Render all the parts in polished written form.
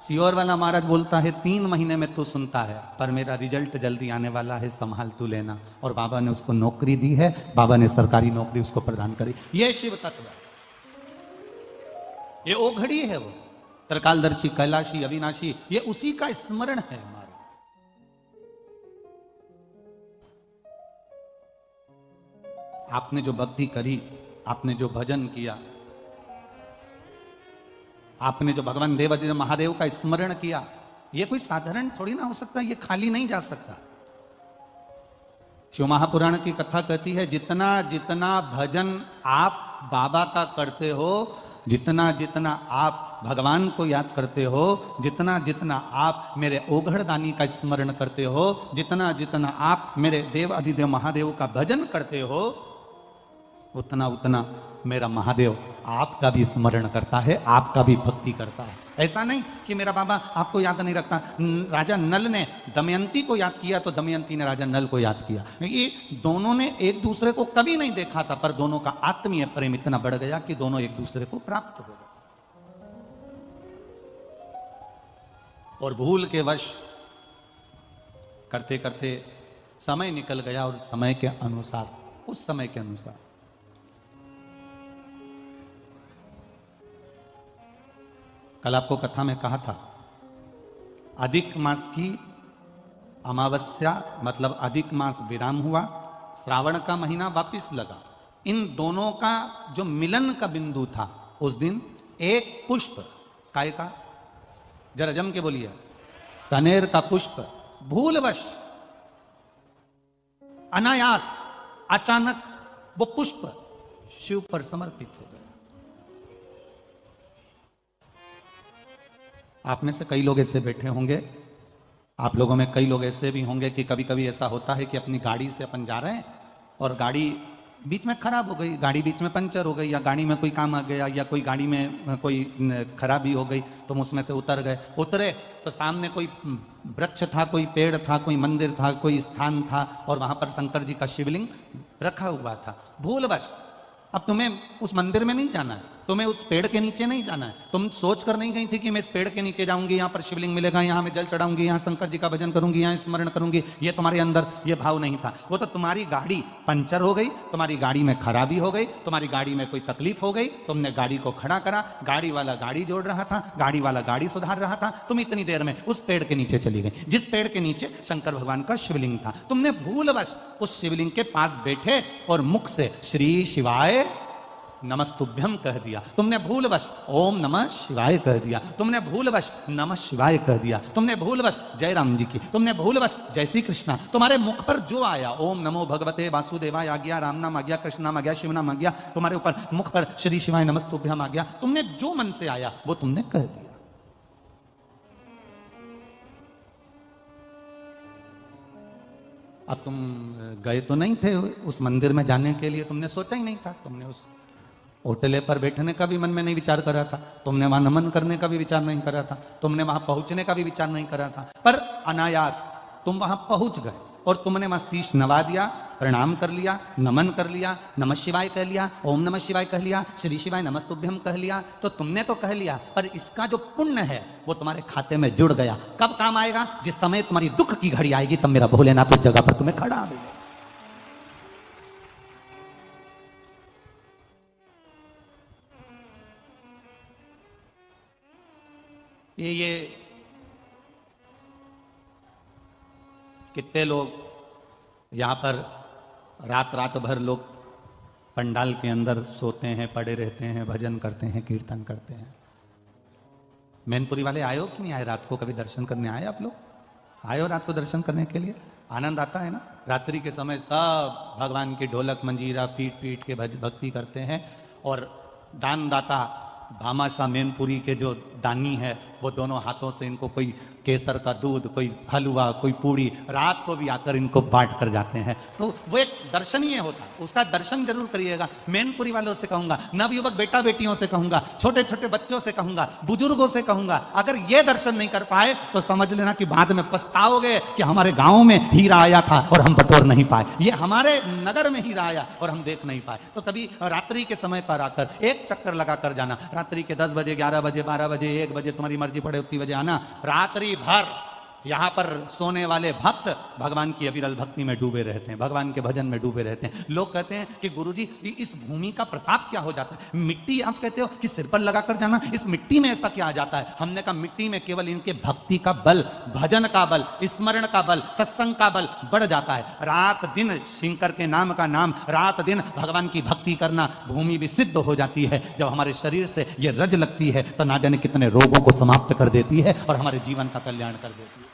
Sure वाला महाराज बोलता है 3 महीने में तू सुनता है, पर मेरा रिजल्ट जल्दी आने वाला है, संभाल तू लेना। और बाबा ने उसको नौकरी दी है, बाबा ने सरकारी नौकरी उसको प्रदान करी। ये शिव तत्व है, ये ओघड़ी है, वो त्रिकालदर्शी, कैलाशी, अविनाशी, ये उसी का स्मरण है हमारा। आपने जो भक्ति करी, आपने जो भजन किया, आपने जो भगवान देवाधिदेव महादेव का स्मरण किया, ये कोई साधारण थोड़ी ना हो सकता, ये खाली नहीं जा सकता। शिव महापुराण की कथा कहती है, जितना जितना भजन आप बाबा का करते हो, जितना जितना आप भगवान को याद करते हो, जितना जितना आप मेरे ओघड़दानी का स्मरण करते हो, जितना जितना आप मेरे देव अधिदेव महादेव का भजन करते हो, उतना उतना मेरा महादेव आपका भी स्मरण करता है, आपका भी भक्ति करता है। ऐसा नहीं कि मेरा बाबा आपको याद नहीं रखता। राजा नल ने दमयंती को याद किया तो दमयंती ने राजा नल को याद किया। ये दोनों ने एक दूसरे को कभी नहीं देखा था, पर दोनों का आत्मीय प्रेम इतना बढ़ गया कि दोनों एक दूसरे को प्राप्त हो गए। और भूल के वश करते करते समय निकल गया, और समय के अनुसार, उस समय के अनुसार कल आपको कथा में कहा था, अधिक मास की अमावस्या मतलब अधिक मास विराम हुआ, श्रावण का महीना वापिस लगा। इन दोनों का जो मिलन का बिंदु था, उस दिन एक पुष्प, काय का, जरा जम के बोलिए, कनेर का पुष्प भूलवश, अनायास, अचानक वो पुष्प शिव पर समर्पित हो गया। आप में से कई लोग ऐसे बैठे होंगे, आप लोगों में कई लोग ऐसे भी होंगे कि कभी कभी ऐसा होता है कि अपनी गाड़ी से अपन जा रहे हैं और गाड़ी बीच में खराब हो गई, गाड़ी बीच में पंचर हो गई, या गाड़ी में कोई काम आ गया, या कोई गाड़ी में कोई खराबी हो गई, तुम उसमें से उतर गए। उतरे तो सामने कोई वृक्ष था, कोई पेड़ था, कोई मंदिर था, कोई स्थान था, और वहां पर शंकर जी का शिवलिंग रखा हुआ था। भूलवश अब तुम्हें उस मंदिर में नहीं जाना है, तुम्हें उस पेड़ के नीचे नहीं जाना है। तुम सोच कर नहीं गई थी कि मैं इस पेड़ के नीचे जाऊंगी, यहाँ पर शिवलिंग मिलेगा, यहाँ मैं जल चढ़ाऊंगी, यहाँ शंकर जी का भजन करूंगी, यहाँ स्मरण करूंगी। ये तुम्हारे अंदर ये भाव नहीं था। वो तो तुम्हारी गाड़ी पंचर हो गई, तुम्हारी गाड़ी में खराबी हो गई, तुम्हारी गाड़ी में कोई तकलीफ हो गई, तुमने गाड़ी को खड़ा करा, गाड़ी वाला गाड़ी जोड़ रहा था, गाड़ी वाला गाड़ी सुधार रहा था, तुम इतनी देर में उस पेड़ के नीचे चली गई जिस पेड़ के नीचे शंकर भगवान का शिवलिंग था। तुमने भूलवश उस शिवलिंग के पास बैठे और मुख से श्री शिवाय नमस्तुभ्यम कह दिया, तुमने भूलवश ओम नमः शिवाय कह दिया, तुमने भूलवश नमः शिवाय कह दिया, तुमने भूलवश जय राम जी की, तुमने भूलवश जय श्री कृष्णा, तुम्हारे मुख पर जो आया, ओम नमो भगवते वासुदेवाय आ गया, राम नाम आ गया, कृष्ण नाम आ गया, शिव नाम आ गया, तुम्हारे ऊपर मुख पर श्री शिवाय नमस्तुभ्यम आ गया, तुमने जो मन से आया वो तुमने कह दिया। अब तुम गए तो नहीं थे उस मंदिर में जाने के लिए, तुमने सोचा ही नहीं था, तुमने उस होटल पर बैठने का भी मन में नहीं विचार करा था, तुमने वहां नमन करने का भी विचार नहीं करा था, तुमने वहां पहुंचने का भी विचार नहीं करा था, पर अनायास तुम वहां पहुंच गए और तुमने वहां शीश नवा दिया, प्रणाम कर लिया, नमन कर लिया, नमः शिवाय कह लिया, ओम नमः शिवाय कह लिया, श्री शिवाय नमस्तुभ्यम कह लिया। तो तुमने तो कह लिया, पर इसका जो पुण्य है वो तुम्हारे खाते में जुड़ गया। कब काम आएगा? जिस समय तुम्हारी दुख की घड़ी आएगी, तब मेरा भोलेनाथ उस जगह पर तुम्हें खड़ा मिलेगा। ये कितने लोग यहाँ पर रात भर लोग पंडाल के अंदर सोते हैं, पड़े रहते हैं, भजन करते हैं, कीर्तन करते हैं। मैनपुरी वाले आए हो कि नहीं आए? रात को कभी दर्शन करने आए आप लोग? आए हो रात को दर्शन करने के लिए? आनंद आता है ना? रात्रि के समय सब भगवान की ढोलक मंजीरा पीट पीट के भक्ति करते हैं, और दानदाता भामाशाह मैनपुरी के जो दानी है वो दोनों हाथों से इनको कोई केसर का दूध, कोई हलवा, कोई पूड़ी रात को भी आकर इनको बांट कर जाते हैं। तो वो एक दर्शनीय होता है, उसका दर्शन जरूर करिएगा। मैनपुरी वालों से कहूंगा, नवयुवक बेटा बेटियों से कहूंगा, छोटे छोटे बच्चों से कहूंगा, बुजुर्गों से कहूंगा, अगर ये दर्शन नहीं कर पाए तो समझ लेना कि बाद में पछताओगे कि हमारे गांव में हीरा आया था और हम बटोर नहीं पाए, ये हमारे नगर में हीरा आया और हम देख नहीं पाए। तो कभी रात्रि के समय पर आकर एक चक्कर लगा कर जाना, रात्रि के 10 बजे, 11 बजे, 12 बजे, बजे 1 बजे तुम्हारी मर्जी पड़े उतनी बजे आना, रात्रि भर यहाँ पर सोने वाले भक्त भगवान की अविरल भक्ति में डूबे रहते हैं, भगवान के भजन में डूबे रहते हैं। लोग कहते हैं कि गुरुजी इस भूमि का प्रताप क्या हो जाता है, मिट्टी आप कहते हो कि सिर पर लगाकर जाना, इस मिट्टी में ऐसा क्या आ जाता है? हमने कहा मिट्टी में केवल इनके भक्ति का बल, भजन का बल, स्मरण का बल, सत्संग का बल बढ़ जाता है। रात दिन शंकर के नाम का नाम, रात दिन भगवान की भक्ति करना, भूमि भी सिद्ध हो जाती है। जब हमारे शरीर से ये रज लगती है तो ना जाने कितने रोगों को समाप्त कर देती है और हमारे जीवन का कल्याण कर देती है।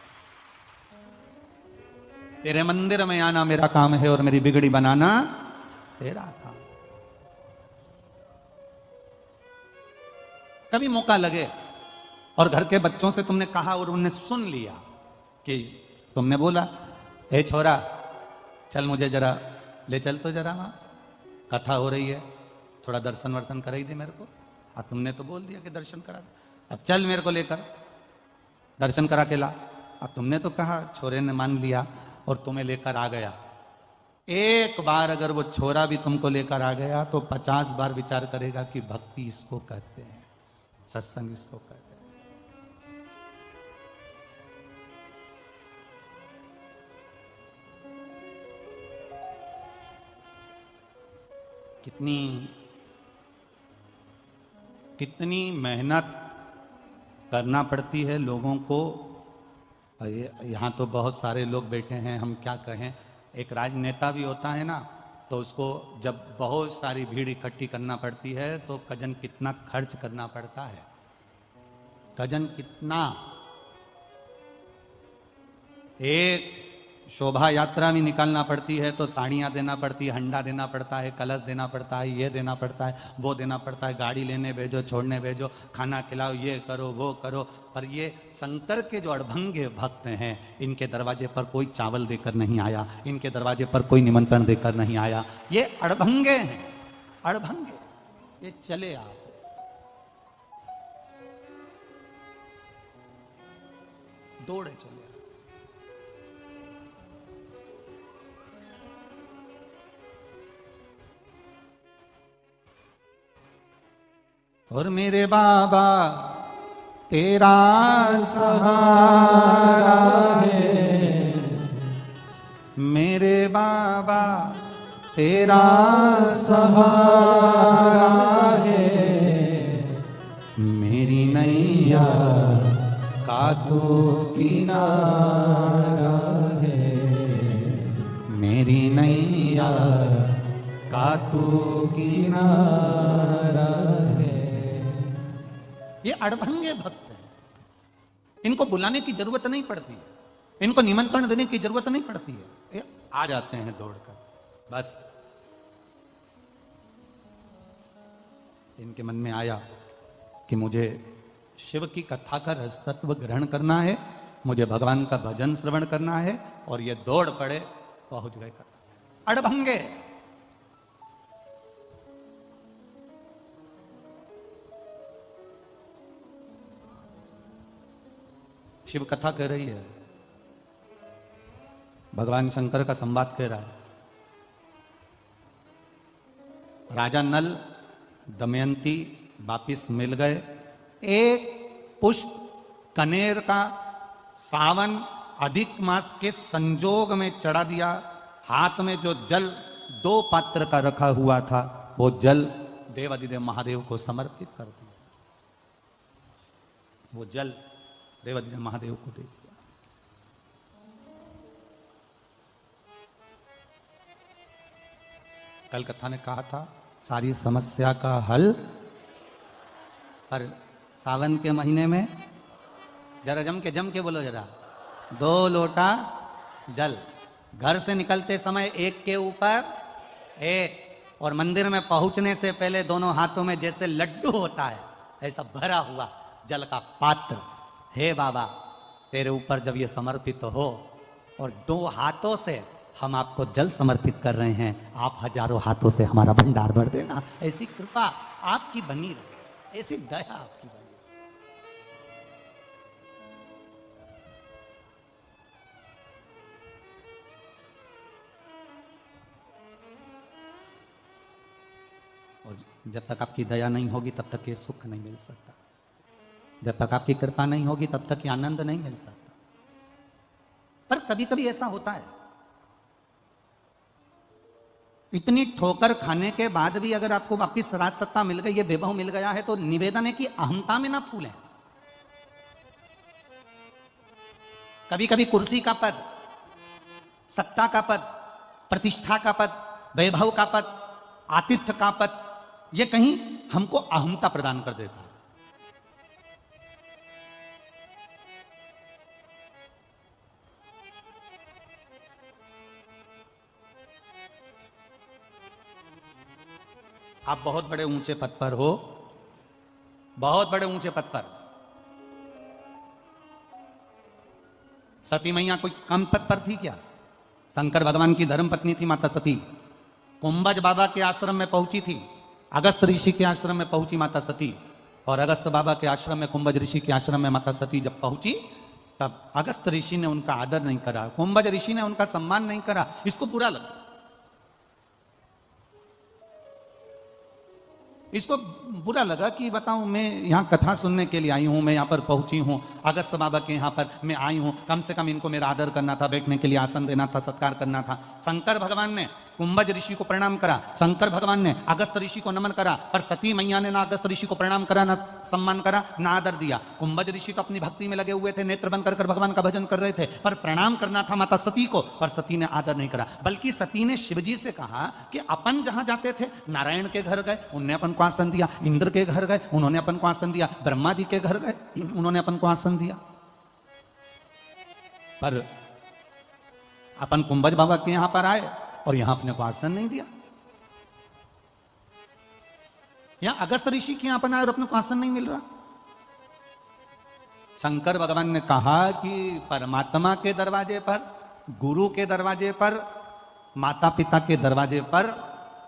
तेरे मंदिर में आना मेरा काम है और मेरी बिगड़ी बनाना तेरा काम। कभी मौका लगे और घर के बच्चों से तुमने कहा और उन्हें सुन लिया कि तुमने बोला, ए छोरा चल मुझे जरा ले चल, तो जरा वहां कथा हो रही है, थोड़ा दर्शन वर्शन कराई दे मेरे को। अब तुमने तो बोल दिया कि दर्शन करा दे, अब चल मेरे को लेकर दर्शन करा के ला। अब तुमने तो कहा, छोरे ने मान लिया और तुम्हें लेकर आ गया। एक बार अगर वो छोरा भी तुमको लेकर आ गया तो 50 बार विचार करेगा कि भक्ति इसको कहते हैं, सत्संग इसको कहते हैं। कितनी मेहनत करना पड़ती है लोगों को। यहाँ तो बहुत सारे लोग बैठे हैं, हम क्या कहें। एक राजनेता भी होता है ना, तो उसको जब बहुत सारी भीड़ इकट्ठी करना पड़ती है तो कजन कितना खर्च करना पड़ता है, कजन कितना। एक शोभा यात्रा भी निकालना पड़ती है तो साड़ियाँ देना पड़ती है, हंडा देना पड़ता है, कलश देना पड़ता है, ये देना पड़ता है, वो देना पड़ता है, गाड़ी लेने भेजो, छोड़ने भेजो, खाना खिलाओ, ये करो वो करो। पर ये शंकर के जो अड़भंगे भक्त हैं, इनके दरवाजे पर कोई चावल देकर नहीं आया, इनके दरवाजे पर कोई निमंत्रण देकर नहीं आया। ये अड़भंगे हैं, अड़भंगे, ये चले आप दौड़े चले। और मेरे बाबा तेरा सहारा है, मेरे बाबा तेरा सहारा है, मेरी नैया का तू किनारा है, मेरी नैया का तू किनारा है। ये अड़भंगे भक्त हैं, इनको बुलाने की जरूरत नहीं पड़ती है, इनको निमंत्रण देने की जरूरत नहीं पड़ती है, ये आ जाते हैं दौड़कर। बस इनके मन में आया कि मुझे शिव की कथा का रस तत्व ग्रहण करना है, मुझे भगवान का भजन श्रवण करना है, और ये दौड़ पड़े, पहुंच गए कथा। अड़भंगे। शिव कथा कह रही है, भगवान शंकर का संवाद कह रहा है। राजा नल दमयंती वापिस मिल गए। एक पुष्प कनेर का सावन अधिक मास के संजोग में चढ़ा दिया। हाथ में जो जल 2 पात्र का रखा हुआ था, वो जल देवाधिदेव महादेव को समर्पित कर दिया। वो जल देवाधिदेव महादेव को दे दिया। कल कथा ने कहा था सारी समस्या का हल, पर सावन के महीने में जरा जम के बोलो जरा, 2 लोटा जल। घर से निकलते समय एक के ऊपर एक, और मंदिर में पहुंचने से पहले दोनों हाथों में जैसे लड्डू होता है ऐसा भरा हुआ जल का पात्र। हे बाबा, तेरे ऊपर जब ये समर्पित हो और 2 हाथों से हम आपको जल समर्पित कर रहे हैं, आप हजारों हाथों से हमारा भंडार भर देना। ऐसी कृपा आपकी बनी रहे, ऐसी दया आपकी बनी। और जब तक आपकी दया नहीं होगी तब तक ये सुख नहीं मिल सकता। जब तक आपकी कृपा नहीं होगी तब तक ये आनंद नहीं मिल सकता। पर कभी कभी ऐसा होता है, इतनी ठोकर खाने के बाद भी अगर आपको वापिस राज सत्ता मिल गई, ये वैभव मिल गया है, तो निवेदन है कि अहंता में ना फूलें। कभी कभी कुर्सी का पद, सत्ता का पद, प्रतिष्ठा का पद, वैभव का पद, आतिथ्य का पद, ये कहीं हमको अहंता प्रदान कर देता है। आप बहुत बड़े ऊंचे पद पर हो, बहुत बड़े ऊंचे पद पर, सती मैया कोई कम पद पर थी क्या? शंकर भगवान की धर्म पत्नी थी माता सती। कुंभज बाबा के आश्रम में पहुंची थी, अगस्त ऋषि के आश्रम में पहुंची माता सती, और अगस्त बाबा के आश्रम में, कुंभज ऋषि के आश्रम में माता सती जब पहुंची, तब अगस्त ऋषि ने उनका आदर नहीं करा, कुंभज ऋषि ने उनका सम्मान नहीं करा। इसको बुरा लगा, इसको बुरा लगा कि बताऊं, मैं यहाँ कथा सुनने के लिए आई हूं, मैं यहाँ पर पहुंची हूं, अगस्त बाबा के यहाँ पर मैं आई हूं, कम से कम इनको मेरा आदर करना था, बैठने के लिए आसन देना था, सत्कार करना था। शंकर भगवान ने कुंभज ऋषि को प्रणाम करा, शंकर भगवान ने अगस्त ऋषि को नमन करा, पर सती मैया ने ना अगस्त ऋषि को प्रणाम करा, ना सम्मान करा, ना आदर दिया। कुंभज ऋषि तो अपनी भक्ति में लगे हुए थे, नेत्र बंद कर भगवान का भजन कर रहे थे, पर प्रणाम करना था माता सती को, पर सती ने आदर नहीं करा। बल्कि सती ने शिवजी से कहा कि अपन जहां जाते थे, नारायण के घर गए, उन्होंने अपन को आसन दिया, इंद्र के घर गए, उन्होंने अपन को आसन दिया, ब्रह्मा जी के घर गए, उन्होंने अपन को आसन दिया, पर अपन कुंभज बाबा के यहां पर आए और यहां अपने को आसन नहीं दिया। यहां अगस्त ऋषि के यहां पर आए और अपने को आसन नहीं मिल रहा। शंकर भगवान ने कहा कि परमात्मा के दरवाजे पर, गुरु के दरवाजे पर, माता पिता के दरवाजे पर,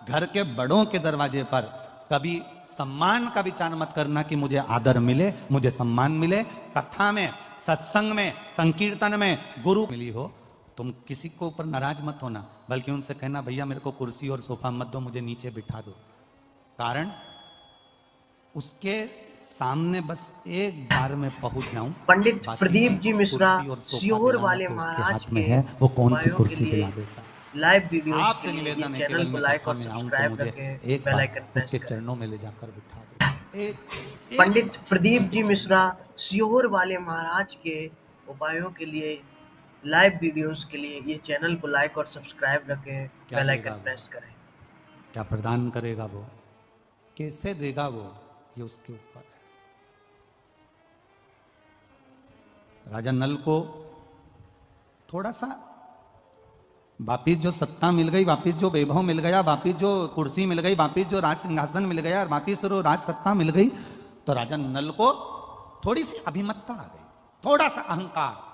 घर के बड़ों के दरवाजे पर कभी सम्मान का विचार मत करना कि मुझे आदर मिले, मुझे सम्मान मिले। कथा में, सत्संग में, संकीर्तन में गुरु मिली हो, तुम किसी को ऊपर नाराज मत होना, बल्कि उनसे कहना भैया मेरे को कुर्सी और सोफा मत दो, मुझे नीचे बिठा दो। कारण उसके सामने बस एक बार में पहुंच जाऊं। पंडित प्रदीप जी मिश्रा सीहोर वाले महाराज में है, वो कौन सी कुर्सी दिला देता। लाइव वीडियो आपसे निवेदन है, चैनल को लाइक और सब्सक्राइब करके एक बेल आइकन प्रेस उसके चरणों में ले जाकर बिठा दो। पंडित प्रदीप जी मिश्रा सीहोर वाले महाराज के उपायों के लिए, लाइव वीडियोस के लिए ये चैनल को लाइक और सब्सक्राइब रखें, बेल आइकन प्रेस करें। क्या प्रदान करेगा वो, कैसे देगा वो, ये उसके ऊपर है। राजा नल को थोड़ा सा वापिस जो सत्ता मिल गई, वापिस जो वैभव मिल गया, वापिस जो कुर्सी मिल गई, वापिस जो राज सिंहासन मिल गया, वापिस जो राज सत्ता मिल गई, तो राजा नल को थोड़ी सी अभिमतता आ गई, थोड़ा सा अहंकार।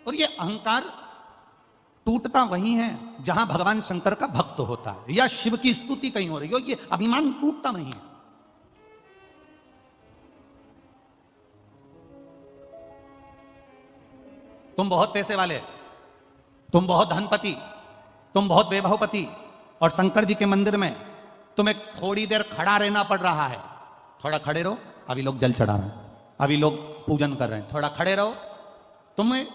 और ये अहंकार टूटता वही है जहां भगवान शंकर का भक्त होता है या शिव की स्तुति कहीं हो रही हो, ये अभिमान टूटता नहीं है। तुम बहुत पैसे वाले, तुम बहुत धनपति, तुम बहुत वैभवपति, और शंकर जी के मंदिर में तुम्हें थोड़ी देर खड़ा रहना पड़ रहा है। थोड़ा खड़े रहो, अभी लोग जल चढ़ा रहे हैं, अभी लोग पूजन कर रहे हैं, थोड़ा खड़े रहो। तुम्हें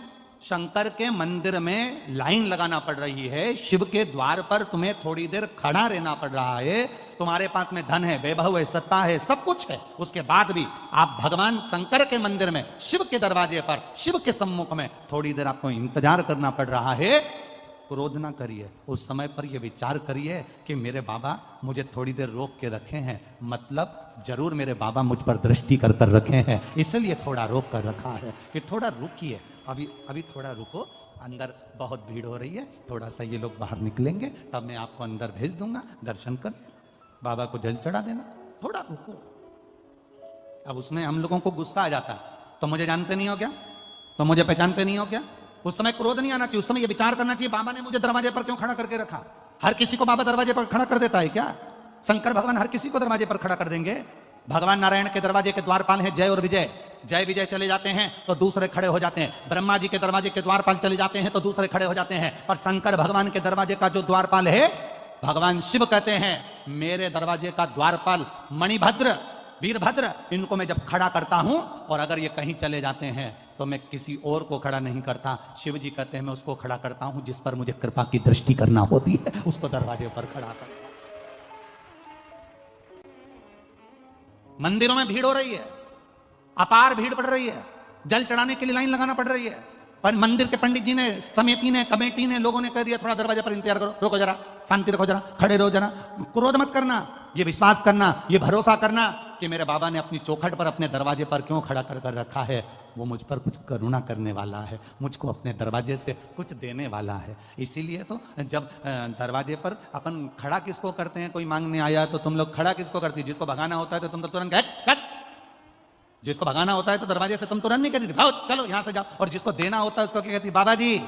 शंकर के मंदिर में लाइन लगाना पड़ रही है, शिव के द्वार पर तुम्हें थोड़ी देर खड़ा रहना पड़ रहा है। तुम्हारे पास में धन है, वैभव है, सत्ता है, सब कुछ है, उसके बाद भी आप भगवान शंकर के मंदिर में, शिव के दरवाजे पर, शिव के सम्मुख में थोड़ी देर आपको इंतजार करना पड़ रहा है। क्रोध ना करिए, उस समय पर यह विचार करिए कि मेरे बाबा मुझे थोड़ी देर रोक के रखे हैं, मतलब जरूर मेरे बाबा मुझ पर दृष्टि कर कर रखे हैं, इसलिए थोड़ा रोक कर रखा है कि थोड़ा रुकिए, अभी थोड़ा रुको, अंदर बहुत भीड़ हो रही है, थोड़ा सा ये लोग बाहर निकलेंगे, तब मैं आपको अंदर भेज दूंगा, दर्शन कर लेना, बाबा को जल चढ़ा देना, थोड़ा रुको। अब उसमें हम लोगों को गुस्सा आ जाता है, तो मुझे जानते नहीं हो क्या, तो मुझे पहचानते नहीं हो क्या। उस समय क्रोध नहीं आना चाहिए, उस समय ये विचार करना चाहिए बाबा ने मुझे दरवाजे पर क्यों खड़ा करके रखा। हर किसी को बाबा दरवाजे पर खड़ा कर देता है क्या? शंकर भगवान हर किसी को दरवाजे पर खड़ा कर देंगे? भगवान नारायण के दरवाजे के द्वारपाल हैं जय और विजय, जय विजय चले जाते हैं तो दूसरे खड़े हो जाते हैं। ब्रह्मा जी के दरवाजे के द्वारपाल चले जाते हैं तो दूसरे खड़े हो जाते हैं। पर शंकर भगवान के दरवाजे का जो द्वारपाल है भगवान शिव कहते हैं मेरे दरवाजे का द्वारपाल मणिभद्र वीरभद्र इनको मैं जब खड़ा करता हूं और अगर ये कहीं चले जाते हैं तो मैं किसी और को खड़ा नहीं करता। शिव जी कहते हैं मैं उसको खड़ा करता हूं जिस पर मुझे कृपा की दृष्टि करना होती है, उसको दरवाजे पर खड़ा करता हूं। मंदिरों में भीड़ हो रही है, अपार भीड़ पड़ रही है, जल चढ़ाने के लिए लाइन लगाना पड़ रही है, पर मंदिर के पंडित जी ने, समिति ने, कमेटी ने, लोगों ने कह दिया थोड़ा दरवाजे पर इंतजार करो, रुको जरा, शांति रखो जरा, खड़े रहो जरा, क्रोध मत करना, ये विश्वास करना, ये भरोसा करना कि मेरे बाबा ने अपनी चौखट पर अपने दरवाजे पर क्यों खड़ा कर रखा है, वो मुझ पर कुछ करुणा करने वाला है, मुझको अपने दरवाजे से कुछ देने वाला है। इसीलिए तो जब दरवाजे पर अपन खड़ा किसको करते हैं, कोई मांगने आया तो तुम लोग खड़ा किसको करती, जिसको भगाना होता है तो तुम तो तुरंत कट, जिसको भगाना होता है तो दरवाजे से तुम तुरंत नहीं कहती भाओ चलो यहां से जाओ, और जिसको देना होता है उसको क्या कहती, बाबा जी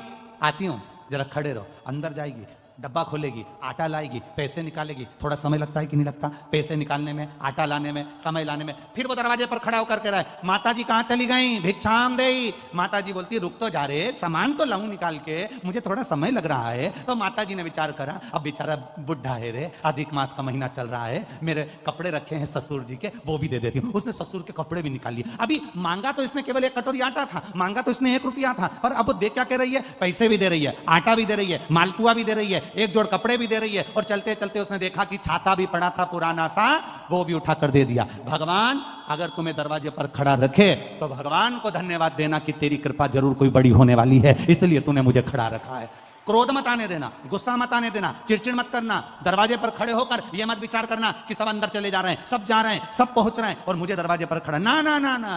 आती हूं जरा खड़े रहो। अंदर जाएगी, डब्बा खोलेगी, आटा लाएगी, पैसे निकालेगी, थोड़ा समय लगता है कि नहीं लगता, पैसे निकालने में, आटा लाने में, समय लाने में, फिर वो दरवाजे पर खड़ा होकर कह रहा है माता जी कहां चली गई, भिक्षाम दे। माता जी बोलती रुक तो जा रे, सामान तो लाऊं निकाल के, मुझे थोड़ा समय लग रहा है। तो माता जी ने विचार करा अब बेचारा बुढ़ा है रे, अधिक मास का महीना चल रहा है, मेरे कपड़े रखे हैं ससुर जी के, वो भी दे देती हूँ। उसने ससुर के कपड़े भी निकाल लिए। अभी मांगा तो इसने केवल 1 कटोरी आटा था, मांगा तो इसने 1 रुपया था, पर अब दे क्या कह रही है, पैसे भी दे रही है, आटा भी दे रही है, मालपुआ भी दे रही है, 1 जोड़ कपड़े भी दे रही है, और चलते चलते उसने देखा कि छाता भी पड़ा था पुराना सा, वो भी उठा कर दे दिया। भगवान अगर तुम्हें दरवाजे पर खड़ा रखे तो भगवान को धन्यवाद देना कि तेरी कृपा जरूर कोई बड़ी होने वाली है, इसलिए तूने मुझे खड़ा रखा है। क्रोध मत आने देना, गुस्सा मत आने देना, चिड़चिड़ मत करना, दरवाजे पर खड़े होकर यह मत विचार करना कि सब अंदर चले जा रहे हैं, सब जा रहे हैं, सब पहुंच रहे हैं और मुझे दरवाजे पर खड़ा, ना ना ना ना,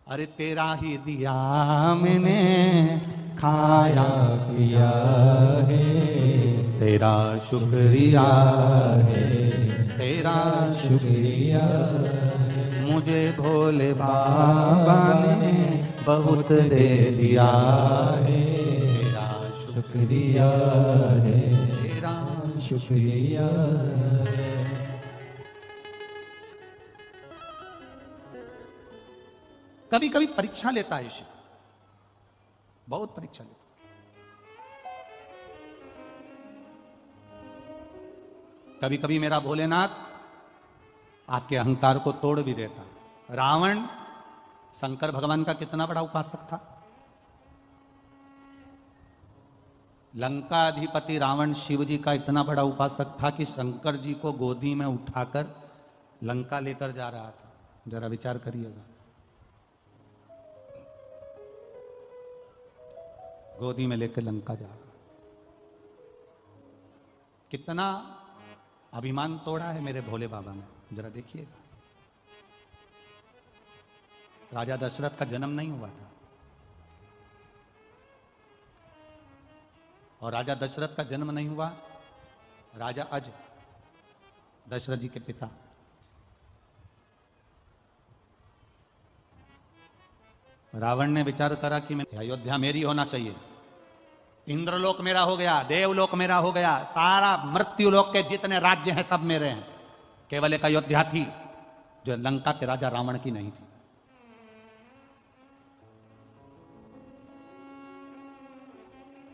अरे तेरा ही दिया मैंने खाया पिया है, तेरा शुक्रिया है, तेरा शुक्रिया, मुझे भोले बाबा ने बहुत दे दिया है, तेरा शुक्रिया है, तेरा शुक्रिया है। कभी कभी परीक्षा लेता है शिव, बहुत परीक्षा लेता है। कभी कभी मेरा भोलेनाथ आपके अहंकार को तोड़ भी देता है। रावण शंकर भगवान का कितना बड़ा उपासक था। लंका अधिपति रावण शिव जी का इतना बड़ा उपासक था कि शंकर जी को गोदी में उठाकर लंका लेकर जा रहा था। जरा विचार करिएगा, गोदी में लेकर लंका जा रहा, कितना अभिमान तोड़ा है मेरे भोले बाबा ने, जरा देखिएगा। राजा दशरथ का जन्म नहीं हुआ था, और राजा दशरथ का जन्म नहीं हुआ, राजा अज दशरथ जी के पिता, रावण ने विचार करा कि अयोध्या मेरी होना चाहिए, इंद्रलोक मेरा हो गया, देवलोक मेरा हो गया, सारा मृत्युलोक के जितने राज्य हैं सब मेरे हैं, केवल एक अयोध्या थी जो लंका के राजा रावण की नहीं थी।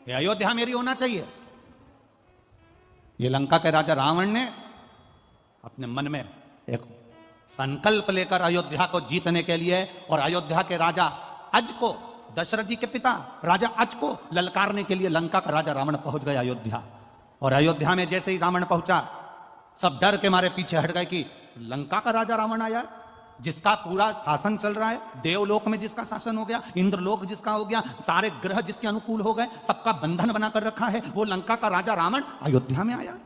ये अयोध्या मेरी होना चाहिए। ये लंका के राजा रावण ने अपने मन में एक संकल्प लेकर अयोध्या को जीतने के लिए, और अयोध्या के राजा अज को, दशरथ जी के पिता राजा अज को ललकारने के लिए लंका का राजा रावण पहुंच गया अयोध्या। और अयोध्या में जैसे ही रावण पहुंचा, सब डर के मारे पीछे हट गए कि लंका का राजा रावण आया, जिसका पूरा शासन चल रहा है, देवलोक में जिसका शासन हो गया, इंद्रलोक जिसका हो गया, सारे ग्रह जिसके अनुकूल हो गए, सबका बंधन बनाकर रखा है, वो लंका का राजा रावण अयोध्या में आया।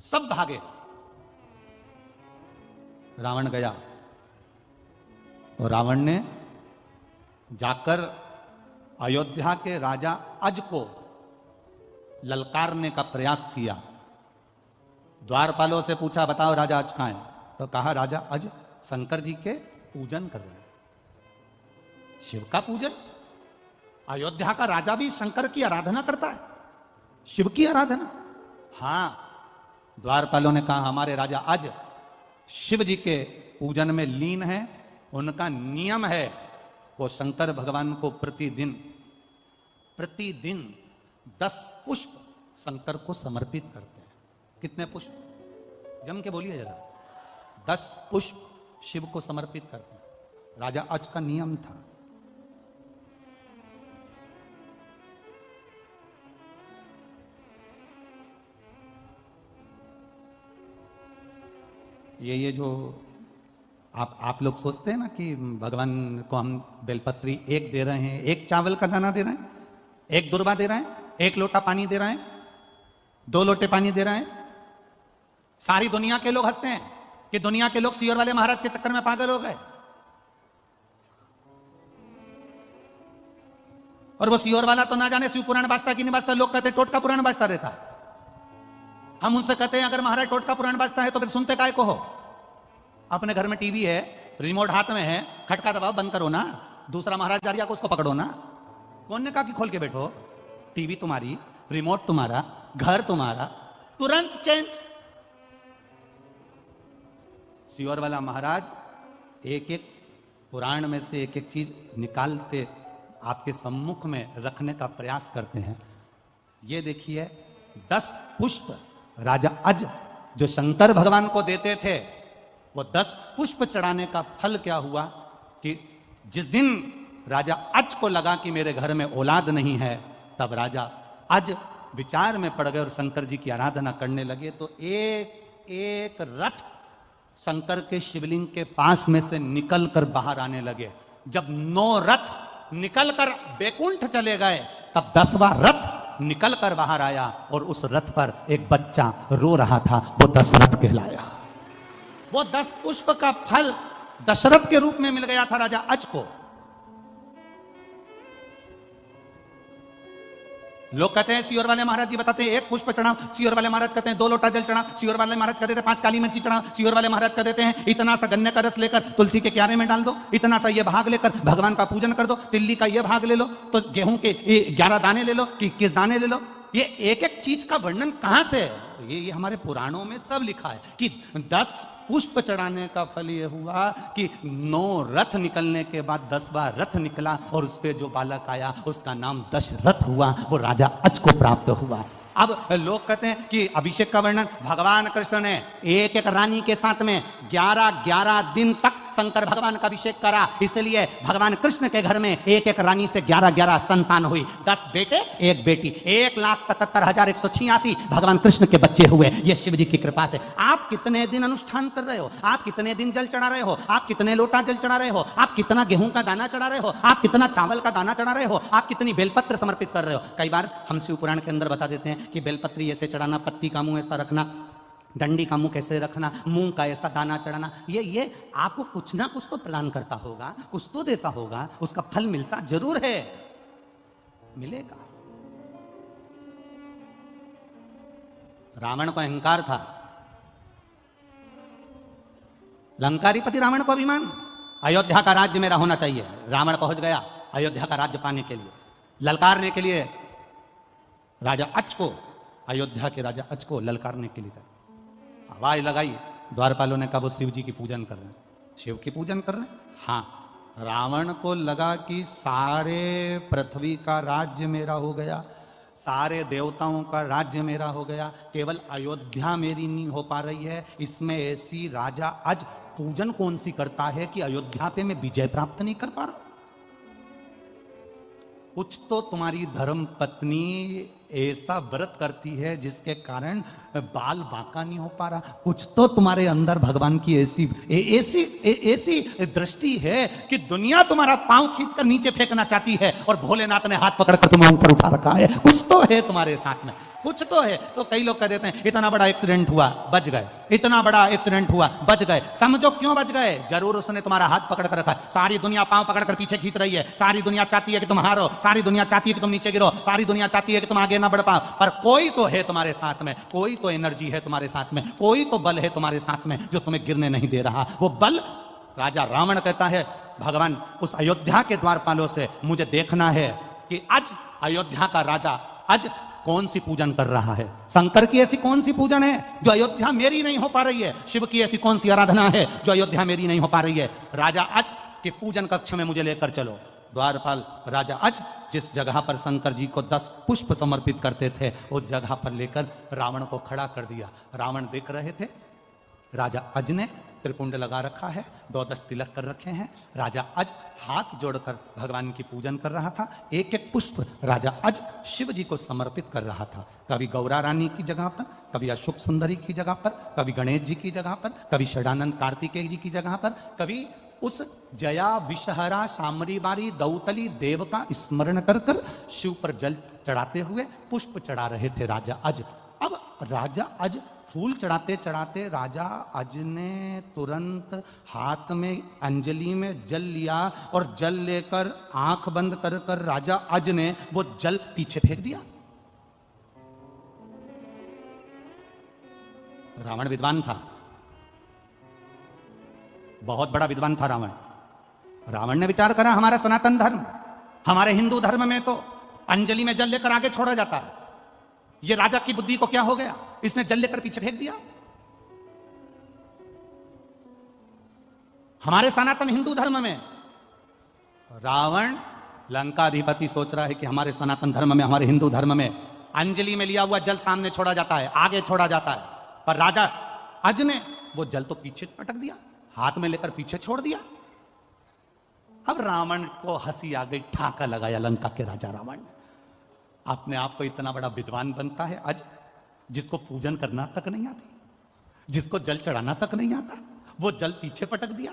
सब भागे, रावण गया, और रावण ने जाकर अयोध्या के राजा अज को ललकारने का प्रयास किया। द्वारपालों से पूछा बताओ राजा अज कहां है, तो कहा राजा अज शंकर जी के पूजन कर रहे हैं। शिव का पूजन? अयोध्या का राजा भी शंकर की आराधना करता है, शिव की आराधना? हां, द्वारपालों ने कहा हमारे राजा अज शिव जी के पूजन में लीन है, उनका नियम है वो शंकर भगवान को प्रतिदिन 10 पुष्प शंकर को समर्पित करते हैं। कितने पुष्प? जम के बोलिए जरा। 10 पुष्प शिव को समर्पित करते हैं। राजा अज का नियम था। ये जो आप लोग सोचते हैं ना कि भगवान को हम बेलपत्री एक दे रहे हैं, एक चावल का दाना दे रहे हैं, एक दुर्वा दे रहे हैं, एक लोटा पानी दे रहे हैं, 2 लोटे पानी दे रहे हैं। सारी दुनिया के लोग हंसते हैं कि दुनिया के लोग सियोर वाले महाराज के चक्कर में पागल हो गए। और वो सियोर वाला तो ना जाने शिव पुराण बाजता कि नहीं बाजता। लोग कहते टोटका पुराण बाजता रहता है। हम उनसे कहते हैं अगर महाराज टोटका पुराण बाजता है तो फिर सुनते काय को हो? अपने घर में टीवी है, रिमोट हाथ में है, खटका दबाओ, बंद करो ना। दूसरा महाराज जा रहा को उसको पकड़ो ना। कौन ने कहा कि खोल के बैठो? टीवी तुम्हारी, रिमोट तुम्हारा, घर तुम्हारा, तुरंत चेंज। सियोर वाला महाराज एक एक पुराण में से एक एक चीज निकालते आपके सम्मुख में रखने का प्रयास करते हैं। ये देखिए 10 पुष्प राजा अज जो शंकर भगवान को देते थे, वो 10 पुष्प चढ़ाने का फल क्या हुआ कि जिस दिन राजा अज को लगा कि मेरे घर में औलाद नहीं है, तब राजा अज विचार में पड़ गए और शंकर जी की आराधना करने लगे। तो एक एक रथ शंकर के शिवलिंग के पास में से निकलकर बाहर आने लगे। जब 9 रथ निकलकर बैकुंठ चले गए, तब 10वां रथ निकलकर बाहर आया और उस रथ पर एक बच्चा रो रहा था। वो दशरथ कहलाया। वो 10 पुष्प का फल दशरथ के रूप में मिल गया था राजा अज को। लोग कहते हैं सियोर वाले महाराज जी बताते हैं 1 पुष्प चढ़ाओ, सियोर वाले महाराज कहते हैं 2 लोटा जल चढ़ाओ, सियोर वाले महाराज कहते हैं 5 काली मिर्ची चढ़ाओ, सियोर वाले महाराज कहते हैं इतना सा गन्ने का रस लेकर तुलसी के क्यारे में डाल दो, इतना सा ये भाग लेकर भगवान का पूजन कर दो, तिल्ली का ये भाग ले लो, तो गेहूं के 11 दाने ले लो कि 21 दाने ले लो। ये एक एक चीज का वर्णन कहां से है? ये हमारे पुराणों में सब लिखा है कि 10 पुष्प चढ़ाने का फल ये हुआ कि 9 रथ निकलने के बाद 10वां रथ निकला और उस पे जो बालक आया उसका नाम दशरथ हुआ। वो राजा अज को प्राप्त हुआ। अब लोग कहते हैं कि अभिषेक का वर्णन भगवान कृष्ण ने एक एक रानी के साथ में 11-11 दिन तक शंकर भगवान का अभिषेक करा। इसलिए भगवान कृष्ण के घर में एक एक रानी से 11-11 संतान हुई। 10 बेटे 1 बेटी, 1,77,186 भगवान कृष्ण के बच्चे हुए। ये शिव जी की कृपा से। आप कितने दिन अनुष्ठान कर रहे हो? आप कितने दिन जल चढ़ा रहे हो? आप कितने लोटा जल चढ़ा रहे हो? आप कितना गेहूं का दाना चढ़ा रहे हो? आप कितना चावल का दाना चढ़ा रहे हो? आप कितनी बेलपत्र समर्पित कर रहे हो? कई बार हम शिव पुराण के अंदर बता देते हैं कि बेलपत्री ऐसे चढ़ाना, पत्ती का मुंह ऐसा रखना, डंडी का मुंह कैसे रखना, मूंग का ऐसा दाना चढ़ाना। ये आपको कुछ ना कुछ तो प्रदान करता होगा, कुछ तो देता होगा, उसका फल मिलता जरूर है, मिलेगा। रावण को अहंकार था, लंकाधिपति रावण को अभिमान, अयोध्या का राज्य मेरा होना चाहिए। रावण पहुंच गया अयोध्या का राज्य पाने के लिए, ललकारने के लिए राजा अच को, अयोध्या के राजा अच को ललकारने के लिए आवाज लगाई। द्वारपालों ने कहा वो शिव जी की पूजन कर रहे हैं। शिव की पूजन कर रहे हैं? हाँ। रावण को लगा कि सारे पृथ्वी का राज्य मेरा हो गया, सारे देवताओं का राज्य मेरा हो गया, केवल अयोध्या मेरी नहीं हो पा रही है। इसमें ऐसी राजा अज पूजन कौन सी करता है कि अयोध्या पे मैं विजय प्राप्त नहीं कर पा रहा। कुछ तो तुम्हारी धर्म पत्नी ऐसा व्रत करती है जिसके कारण बाल बांका नहीं हो पा रहा। कुछ तो तुम्हारे अंदर भगवान की ऐसी दृष्टि है कि दुनिया तुम्हारा पांव खींचकर नीचे फेंकना चाहती है और भोलेनाथ ने हाथ पकड़कर तुम्हें ऊपर उठा रखा है। कुछ तो है तुम्हारे साथ में, कुछ तो है। तो कई लोग कह देते हैं इतना बड़ा एक्सीडेंट हुआ बच गए, इतना बड़ा एक्सीडेंट हुआ बच गए। समझो क्यों बच गए? जरूर उसने तुम्हारा हाथ पकड़ कर रखा। सारी दुनिया पांव पकड़कर पीछे खींच रही है, सारी दुनिया चाहती है कि तुम हारो, सारी दुनिया चाहती है कि तुम नीचे गिरो, सारी दुनिया चाहती है कि तुम आगे ना बढ़ पाओ, पर कोई तो है तुम्हारे साथ में, कोई तो एनर्जी है तुम्हारे साथ में, कोई तो बल है तुम्हारे साथ में जो तुम्हें गिरने नहीं दे रहा। वो बल राजा रावण कहता है भगवान उस अयोध्या के द्वारपालों से मुझे देखना है कि आज अयोध्या का राजा आज कौन सी पूजन कर रहा है। शंकर की ऐसी कौन सी पूजन है जो अयोध्या मेरी नहीं हो पा रही है? शिव की ऐसी कौन सी आराधना है जो अयोध्या मेरी नहीं हो पा रही है? राजा आज के पूजन कक्ष में मुझे लेकर चलो। द्वारपाल राजा अज जिस जगह पर शंकर जी को 10 पुष्प समर्पित करते थे उस जगह पर लेकर रावण को खड़ा कर दिया। रावण देख रहे थे, राजा अज ने त्रिपुंड लगा रखा है, 2-10 तिलक कर रखे हैं। राजा अज हाथ जोड़कर भगवान की पूजन कर रहा था। एक एक पुष्प राजा अज शिव जी को समर्पित कर रहा था। कभी गौरा रानी की जगह पर, कभी अशोक सुंदरी की जगह पर, कभी गणेश जी की जगह पर, कभी षडानंद कार्तिकेय जी की जगह पर, कभी उस जया विषहरा शामरी बारी दौतली देव का स्मरण कर कर शिव पर जल चढ़ाते हुए पुष्प चढ़ा रहे थे राजा अज। अब राजा अज फूल चढ़ाते चढ़ाते राजा अज ने तुरंत हाथ में अंजलि में जल लिया और जल लेकर आंख बंद कर कर राजा अज ने वो जल पीछे फेंक दिया। रावण विद्वान था, बहुत बड़ा विद्वान था रावण। रावण ने विचार करा हमारा सनातन धर्म, हमारे हिंदू धर्म में तो अंजलि में जल लेकर आगे छोड़ा जाता है। ये राजा की बुद्धि को क्या हो गया, इसने जल लेकर पीछे फेंक दिया। हमारे सनातन हिंदू धर्म में रावण लंकाधिपति सोच रहा है कि हमारे सनातन धर्म में, हमारे हिंदू धर्म में अंजलि में लिया हुआ जल सामने छोड़ा जाता है, आगे छोड़ा जाता है। पर राजा अज ने वो जल तो पीछे पटक दिया, हाथ में लेकर पीछे छोड़ दिया। अब रावण को हंसी आ गई, ठाका लगाया लंका के राजा रावण ने। अपने आप को इतना बड़ा विद्वान बनता है अज, जिसको पूजन करना तक नहीं आती, जिसको जल चढ़ाना तक नहीं आता, वो जल पीछे पटक दिया।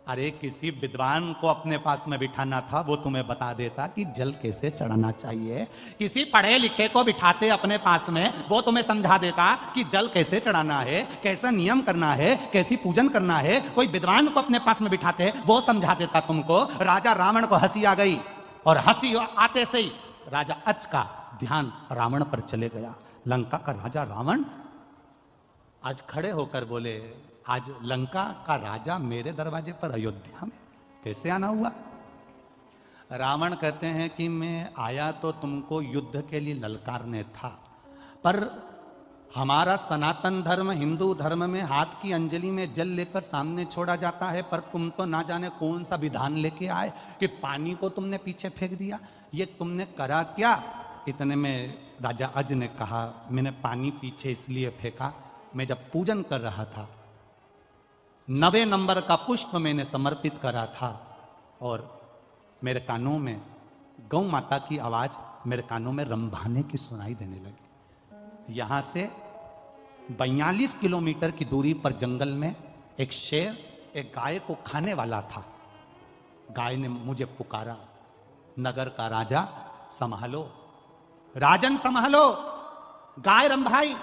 अरे किसी विद्वान को अपने पास में बिठाना था, वो तुम्हें बता देता कि जल कैसे चढ़ाना चाहिए। किसी पढ़े लिखे को बिठाते अपने पास में, वो तुम्हें समझा देता कि जल कैसे चढ़ाना है, कैसा नियम करना है, कैसी पूजन करना है। कोई विद्वान को अपने पास में बिठाते, वो समझा देता तुमको। राजा रावण को हंसी आ गई और हंसी आते से ही राजा अज का ध्यान रावण पर चले गया। लंका का राजा रावण आज खड़े होकर बोले, आज लंका का राजा मेरे दरवाजे पर अयोध्या में कैसे आना हुआ। रावण कहते हैं कि मैं आया तो तुमको युद्ध के लिए ललकारने था, पर हमारा सनातन धर्म हिंदू धर्म में हाथ की अंजलि में जल लेकर सामने छोड़ा जाता है, पर तुम तो ना जाने कौन सा विधान लेके आए कि पानी को तुमने पीछे फेंक दिया। ये तुमने करा क्या। इतने में राजा अज ने कहा, मैंने पानी पीछे इसलिए फेंका, मैं जब पूजन कर रहा था 9वें नंबर का पुष्प मैंने समर्पित करा था और मेरे कानों में गौ माता की आवाज मेरे कानों में रंभाने की सुनाई देने लगी। यहां से 42 किलोमीटर की दूरी पर जंगल में एक शेर एक गाय को खाने वाला था। गाय ने मुझे पुकारा, नगर का राजा संभालो, राजन संभालो, गाय रंभाई।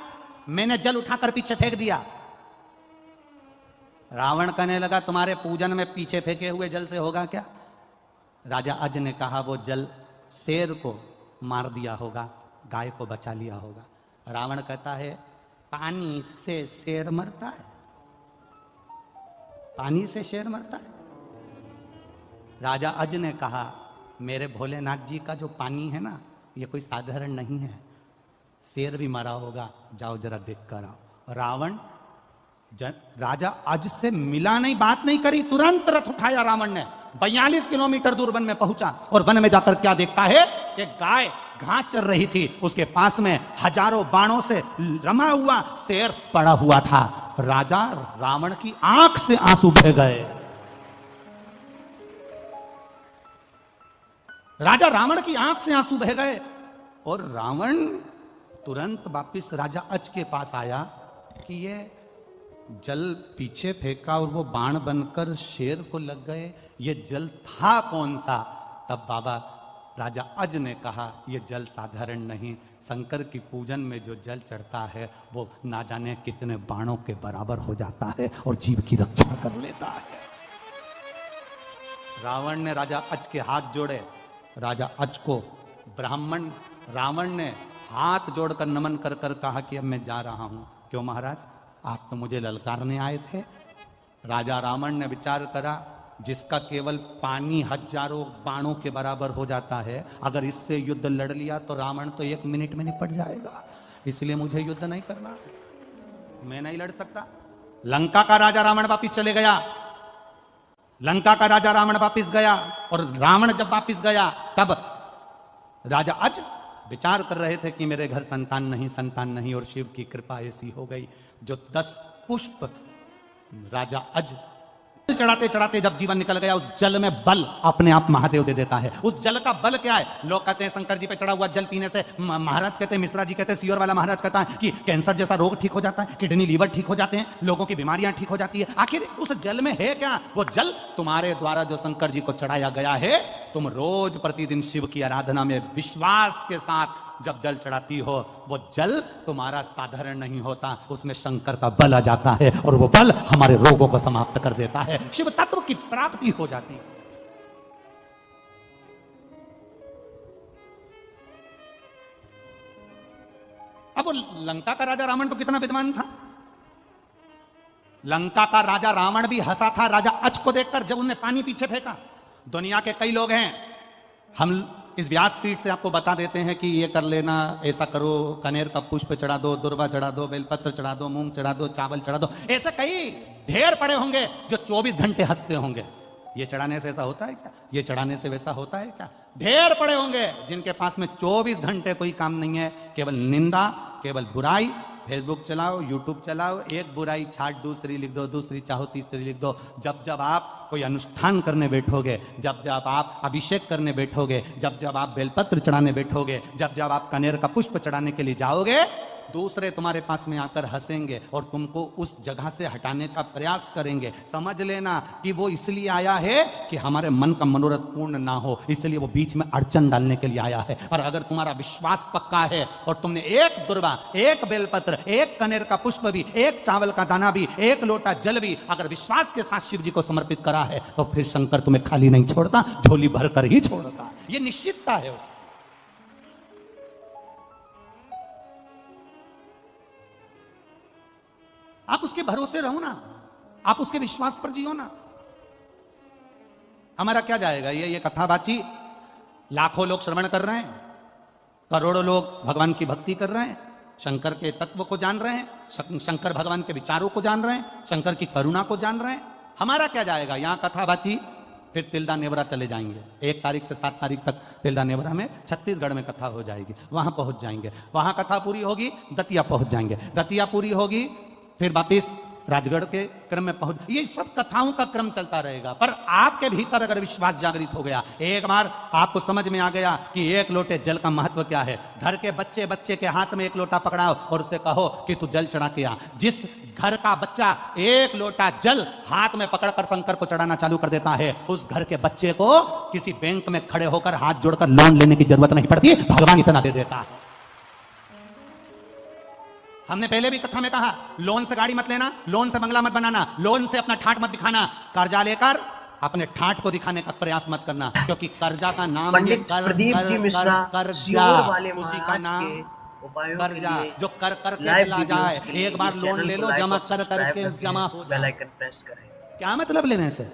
मैंने जल उठाकर पीछे फेंक दिया। रावण कहने लगा, तुम्हारे पूजन में पीछे फेंके हुए जल से होगा क्या। राजा अज ने कहा, वो जल शेर को मार दिया होगा, गाय को बचा लिया होगा। रावण कहता है, पानी से शेर मरता है, पानी से शेर मरता है। राजा अज ने कहा, मेरे भोलेनाथ जी का जो पानी है ना, ये कोई साधारण नहीं है, शेर भी मरा होगा, जाओ जरा देख कर आओ। रावण राजा अज से मिला नहीं, बात नहीं करी, तुरंत रथ उठाया रावण ने, 42 किलोमीटर दूर वन में पहुंचा और वन में जाकर क्या देखता है कि गाय घास चर रही थी, उसके पास में हजारों बाणों से रमा हुआ शेर पड़ा हुआ था। राजा रावण की आंख से आंसू बह गए। राजा रावण की आंख से आंसू बह गए और रावण तुरंत वापिस राजा अज के पास आया कि ये जल पीछे फेंका और वो बाण बनकर शेर को लग गए, ये जल था कौन सा। तब बाबा राजा अज ने कहा, ये जल साधारण नहीं, शंकर की पूजन में जो जल चढ़ता है वो ना जाने कितने बाणों के बराबर हो जाता है और जीव की रक्षा कर लेता है। रावण ने राजा अज के हाथ जोड़े। राजा अज को ब्राह्मण रावण ने हाथ जोड़कर नमन कर कर कहा कि अब मैं जा रहा हूं। क्यों महाराज, आप तो मुझे ललकारने आए थे। राजा रावण ने विचार करा, जिसका केवल पानी हजारों बाणों के बराबर हो जाता है, अगर इससे युद्ध लड़ लिया तो रावण तो 1 मिनट में निपट जाएगा, इसलिए मुझे युद्ध नहीं करना, मैं नहीं लड़ सकता। लंका का राजा रावण वापिस चले गया। लंका का राजा रावण वापिस गया, और रावण जब वापिस गया तब राजा अज विचार कर रहे थे कि मेरे घर संतान नहीं, और शिव की कृपा ऐसी हो गई जो 10 पुष्प राजा अज चढ़ाते चढ़ाते जब जीवन निकल गया, उस जल में बल अपने आप महादेव दे देता है। उस जल का बल क्या है? लोग कहते हैं शंकर जी पे चढ़ा हुआ जल पीने से, महाराज कहते हैं, मिश्रा जी कहते हैं, सियोर वाला महाराज कहता है कि कैंसर जैसा रोग ठीक हो जाता है, किडनी लीवर ठीक हो जाते हैं, लोगों की बीमारियां ठीक हो जाती है। आखिर उस जल में है क्या? वो जल तुम्हारे द्वारा जो शंकर जी को चढ़ाया गया है, तुम रोज प्रतिदिन शिव की आराधना में विश्वास के साथ जब जल चढ़ाती हो, वो जल तुम्हारा साधारण नहीं होता, उसमें शंकर का बल आ जाता है, और वो बल हमारे रोगों को समाप्त कर देता है, शिव तत्व की प्राप्ति हो जाती है। अब वो लंका का राजा रावण तो कितना विद्वान था। लंका का राजा रावण भी हंसा था राजा अच को देखकर जब उनने पानी पीछे फेंका। दुनिया के कई लोग हैं, हम इस व्यासपीठ से आपको बता देते हैं कि ये कर लेना, ऐसा करो, कनेर का पुष्प चढ़ा दो, दुर्वा चढ़ा दो, बेलपत्र चढ़ा दो, मूंग चढ़ा दो, चावल चढ़ा दो, ऐसे कई ढेर पड़े होंगे जो 24 घंटे हंसते होंगे। ये चढ़ाने से ऐसा होता है क्या? ये चढ़ाने से वैसा होता है क्या? ढेर पड़े होंगे जिनके पास में 24 घंटे कोई काम नहीं है, केवल निंदा, केवल बुराई। फेसबुक चलाओ, यूट्यूब चलाओ, एक बुराई छाट दूसरी लिख दो, दूसरी चाहो तीसरी लिख दो। जब जब आप कोई अनुष्ठान करने बैठोगे, जब जब आप अभिषेक करने बैठोगे, जब जब आप बेलपत्र चढ़ाने बैठोगे, जब जब आप कनेर का पुष्प चढ़ाने के लिए जाओगे, दूसरे तुम्हारे पास में आकर हंसेंगे और तुमको उस जगह से हटाने का प्रयास करेंगे। समझ लेना कि वो इसलिए आया है कि हमारे मन का मनोरथ पूर्ण ना हो, इसलिए वो बीच में अड़चन डालने के लिए आया है। और अगर तुम्हारा विश्वास पक्का है और तुमने एक दुर्वा, एक बेलपत्र, एक कनेर का पुष्प भी, एक चावल का दाना भी, एक लोटा जल भी अगर विश्वास के साथ शिव जी को समर्पित करा है, तो फिर शंकर तुम्हें खाली नहीं छोड़ता, झोली भरकर ही छोड़ता। ये निश्चितता है उसकी। आप उसके भरोसे रहो ना, आप उसके विश्वास पर जियो ना। हमारा क्या जाएगा? ये कथाबाची लाखों लोग श्रवण कर रहे हैं, करोड़ों लोग भगवान की भक्ति कर रहे हैं, शंकर के तत्व को जान रहे हैं, शंकर भगवान के विचारों को जान रहे हैं, शंकर की करुणा को जान रहे हैं। हमारा क्या जाएगा? यहां कथाबाची, फिर तिल्दा नेवरा चले जाएंगे। 1 तारीख से 7 तारीख तक तिल्दा नेवरा में छत्तीसगढ़ में कथा हो जाएगी, वहां पहुंच जाएंगे। वहां कथा पूरी होगी, दतिया पहुंच जाएंगे। दतिया पूरी होगी, फिर वापिस राजगढ़ के क्रम में पहुंच। ये सब कथाओं का क्रम चलता रहेगा। पर आपके भीतर अगर विश्वास जागृत हो गया, एक बार आपको समझ में आ गया कि एक लोटे जल का महत्व क्या है, घर के बच्चे के हाथ में एक लोटा पकड़ाओ और उसे कहो कि तू जल चढ़ा के आ। जिस घर का बच्चा एक लोटा जल हाथ में पकड़कर शंकर को चढ़ाना चालू कर देता है, उस घर के बच्चे को किसी बैंक में खड़े होकर हाथ जोड़कर लोन लेने की जरूरत नहीं पड़ती, भगवान इतना दे देता है। हमने पहले भी कथा में कहा, लोन से गाड़ी मत लेना, लोन से बंगला मत बनाना, लोन से अपना ठाठ मत दिखाना, कर्जा लेकर अपने ठाठ को दिखाने का प्रयास मत करना, क्योंकि कर्जा का नाम पंडित प्रदीप जी मिश्रा सियोर वाले उसी का नाम उपायों कर्जा, के लिए जो कर के लाइव चला जाए। वीडियोस के लिए एक बार ये लोन चैनल ले को लो, लाइक जमा और कर सब्सक्राइब करके रखें, जमा हो बेल जाए। आइकन प्रेस करें। क्या मतलब लेने से?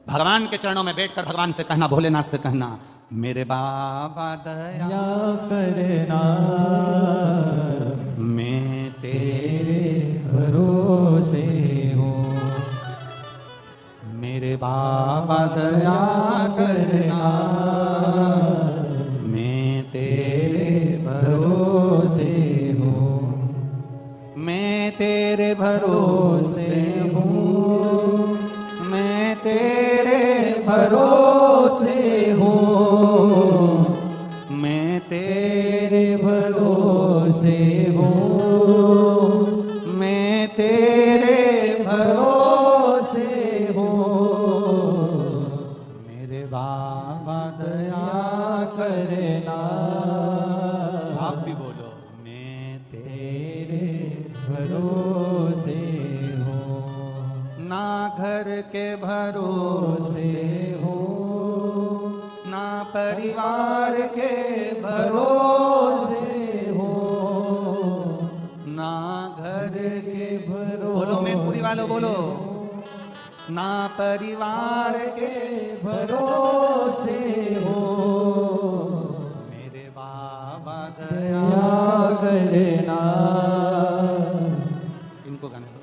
भगवान के चरणों में बैठकर भगवान से कहना, भोलेनाथ से कहना, मेरे बाबा दया करना, मैं तेरे भरोसे हूँ, मेरे बाबा दया करना, मैं तेरे भरोसे हूँ, मैं तेरे भरोसे हूँ, मैं तेरे भरोसे हूँ, मैं तेरे भरोसे हूँ, मैं तेरे भरोसे हूँ, मेरे बाबा दया करना। आप भी बोलो, मैं तेरे भरोसे हूँ, ना घर के भरोसे हूँ, ना परिवार के भरोसे हूँ, ना घर के भरोसे। बोलो मैनपुरी वालों बोलो, ना परिवार के भरोसे हूँ, मेरे बाबा दया करना। इनको गाने दो।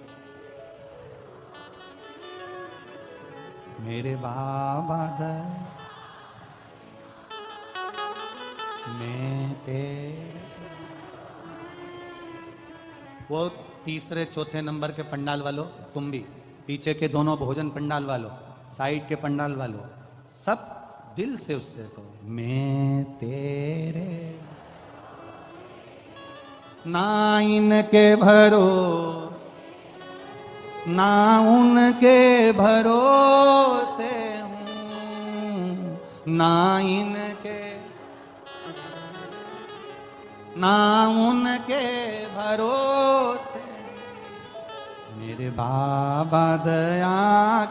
मेरे बाबा दया मैं तेरे। वो तीसरे चौथे नंबर के पंडाल वालों, तुम भी पीछे के दोनों भोजन पंडाल वालों, साइड के पंडाल वालों, सब दिल से उससे कहो मैं तेरे, ना इनके भरोसे ना उनके भरोसे हूँ, ना इनके ना उनके भरोसे। मेरे बाबा दया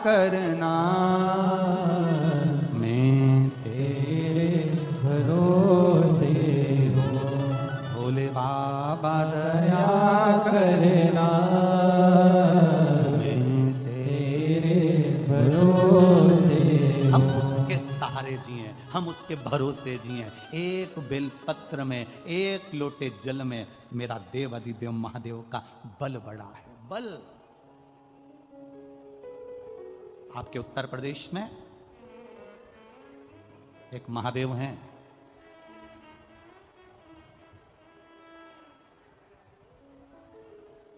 करना मैं तेरे भरोसे हूँ, भोले बाबा दया करना मैं तेरे भरोसे। हम उसके सहारे जिए, हम उसके भरोसे जिए। एक बेलपत्र में, एक लोटे जल में मेरा देव अधिदेव महादेव का बल बड़ा है। बल आपके उत्तर प्रदेश में एक महादेव हैं,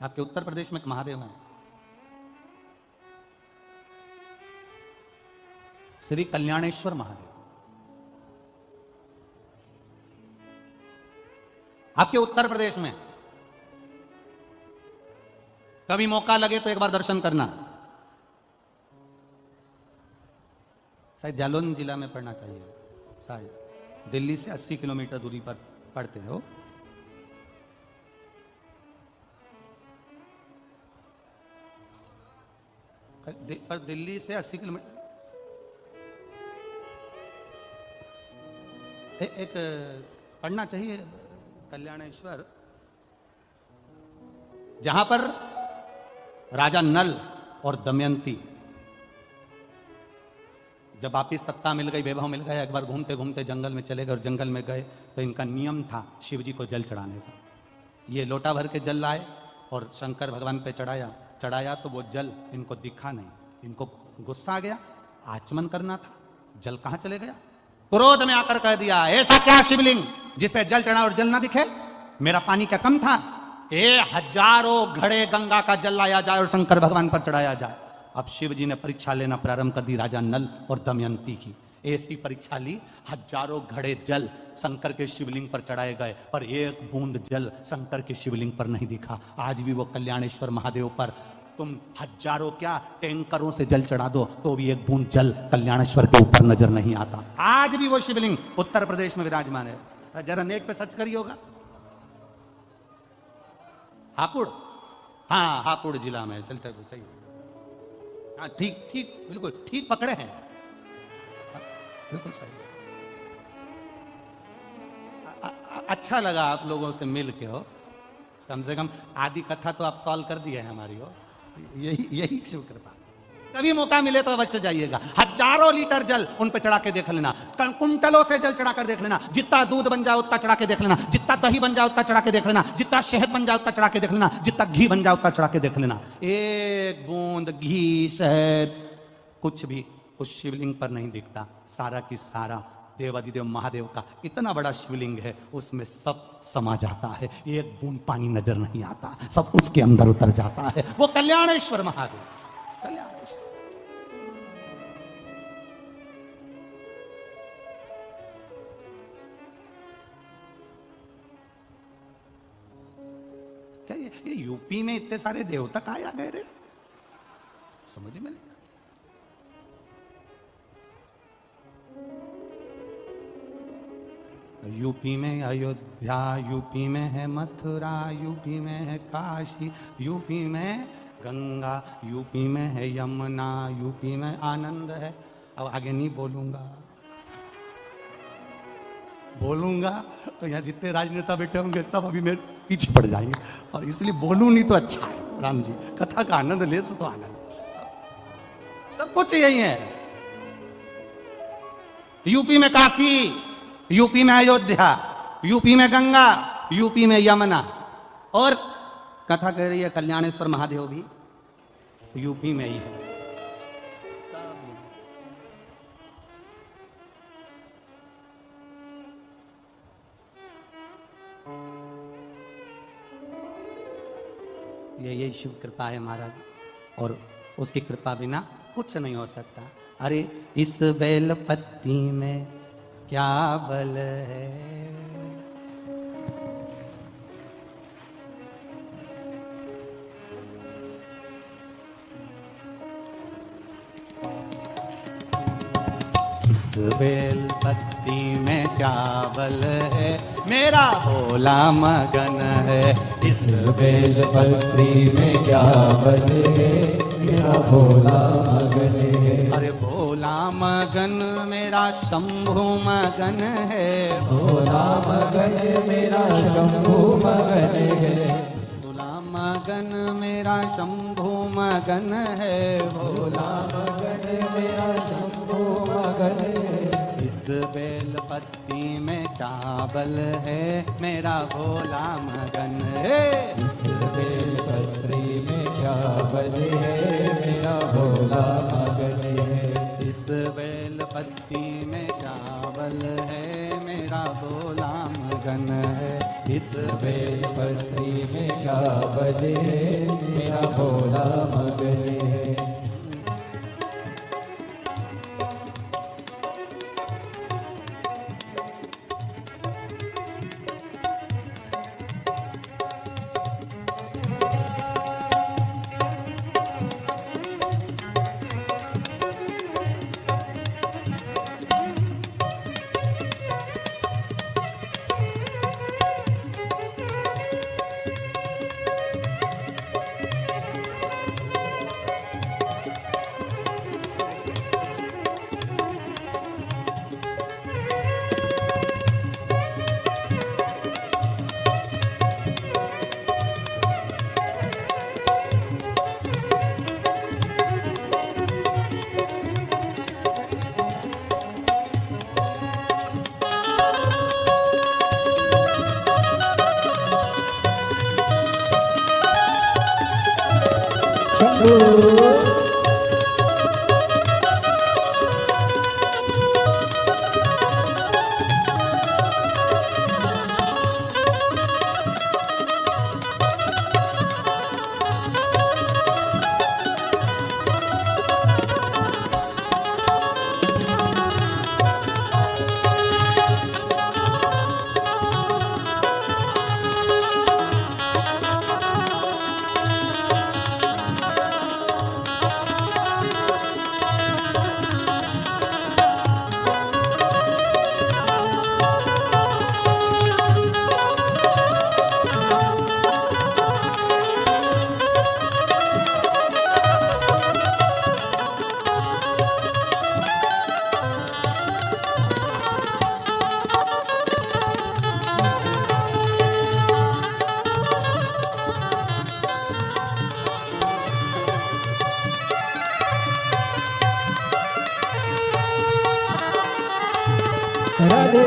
आपके उत्तर प्रदेश में एक महादेव हैं, श्री कल्याणेश्वर महादेव। आपके उत्तर प्रदेश में कभी मौका लगे तो एक बार दर्शन करना। शायद जालौन जिला में पड़ना चाहिए, शायद दिल्ली से 80 किलोमीटर दूरी पर पड़ते हो। पर दिल्ली से 80 किलोमीटर एक पढ़ना चाहिए कल्याणेश्वर, जहां पर राजा नल और दमयंती जब वापिस सत्ता मिल गई, वैभव मिल गया, एक बार घूमते घूमते जंगल में चले गए और जंगल में गए तो इनका नियम था शिव जी को जल चढ़ाने का। ये लोटा भर के जल लाए और शंकर भगवान पे चढ़ाया तो वो जल इनको दिखा नहीं, इनको गुस्सा आ गया, आचमन करना था, जल कहां चले गया। क्रोध में आकर कह दिया ऐसा क्या शिवलिंग जिस पे जल चढ़ा और जल ना दिखे, मेरा पानी क्या कम था, हजारों घड़े गंगा का जल लाया जाए और शंकर भगवान पर चढ़ाया जाए। अब शिव जी ने परीक्षा लेना प्रारंभ कर दी राजा नल और दमयंती की। ऐसी परीक्षा ली, हजारों घड़े जल शंकर के शिवलिंग पर चढ़ाए गए, पर एक बूंद जल शंकर के शिवलिंग पर नहीं दिखा। आज भी वो कल्याणेश्वर महादेव पर तुम हजारों क्या टैंकरों से जल चढ़ा दो तो भी एक बूंद जल कल्याणेश्वर के ऊपर नजर नहीं आता। आज भी वो शिवलिंग उत्तर प्रदेश में विराजमान है। जरा नेट पे सर्च करिए होगा, हापुड़, हाँ हापुड़ जिला में चलते सही, हाँ ठीक ठीक बिल्कुल ठीक पकड़े हैं, बिल्कुल सही। अच्छा लगा आप लोगों से मिल के, हो कम से कम आधी कथा तो आप सॉल्व कर दिए है हमारी, हो यही शिव कृपा। कभी मौका मिले तो अवश्य जाइएगा। हजारों लीटर जल उन पे चढ़ा के देख लेना, कुंटलों से जल चढ़ा कर देख लेना, जितना दूध बन जाए उतना चढ़ा के देख लेना, जितना दही बन जाए उतना चढ़ा के देख लेना, जितना शहद बन जाए उतना चढ़ा के देख लेना, जितना घी बन जाए उतना चढ़ा के देख लेना। एक बूंद घी शहद कुछ भी उस शिवलिंग पर नहीं दिखता। सारा की सारा देवादिदेव महादेव का इतना बड़ा शिवलिंग है, उसमें सब समा जाता है, एक बूंद पानी नजर नहीं आता, सब उसके अंदर उतर जाता है। वो कल्याणेश्वर महादेव, कल्याणेश्वर। क्या ये यूपी में इतने सारे देवता कहाँ आ गए रे, समझ में नहीं। यूपी में अयोध्या, यूपी में है मथुरा, यूपी में है काशी, यूपी में गंगा, यूपी में है यमुना, यूपी में आनंद है। अब आगे नहीं बोलूंगा तो यहाँ जितने राजनेता बैठे होंगे सब अभी मेरे पीछे पड़ जाएंगे, और इसलिए बोलूं नहीं तो अच्छा है। राम जी कथा का आनंद ले सो तो आनंद, सब कुछ यही है। यूपी में काशी, यूपी में अयोध्या, यूपी में गंगा, यूपी में यमुना, और कथा कह रही है कल्याणेश्वर महादेव भी यूपी में ही है। यही शिव कृपा है महाराज, और उसकी कृपा बिना कुछ नहीं हो सकता। अरे इस बेल पत्ती में क्या बल है, इस बेल पत्ती में क्या बल है, मेरा भोला मगन है। इस बेल पत्री में क्या बल है, मेरा भोला मगन है। अरे भोला मगन मेरा शंभु मगन है, भोला मगन मेरा शंभु मगन है। भोला मगन मेरा शंभु मगन है, भोला मगन मेरा शंभु मगन है। इस बेल पत्ती में क्या बल है, मेरा भोला मगन है। इस बेल पत्री में क्या बल है, मेरा भोला मगन है। इस बेल पत्ती में क्या बल है, मेरा भोला मगन है। इस बेल पत्री में क्या बल है, मेरा भोला मगन है। राधे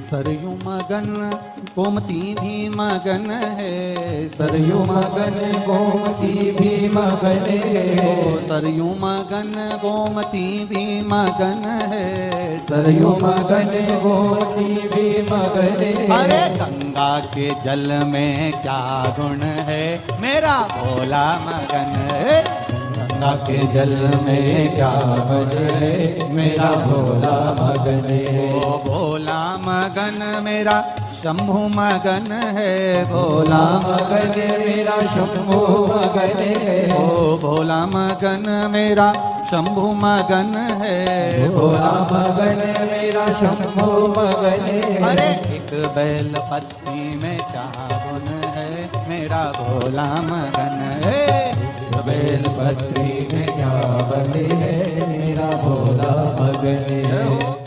सरयू मगन गोमती भी मगन है, सरयू मगन गोमती भी मगन है। सरयू मगन गोमती भी मगन है, सरयू मगन गोमती भी मगन है। अरे गंगा के जल में क्या गुण है, मेरा भोला मगन है। गंगा के जल में क्या गुण है, मेरा भोला मगन है। ओ भोला मगन मेरा शंभु मगन है भोला मगन मेरा शंभु मगन है ओ भोला मगन मेरा शंभु मगन है भोला मगन मेरा शंभु मगन है अरे एक बैल पत्ती में क्या गुण है मेरा भोला मगन है बेल पत्री में क्या बने है मेरा भोला मगन है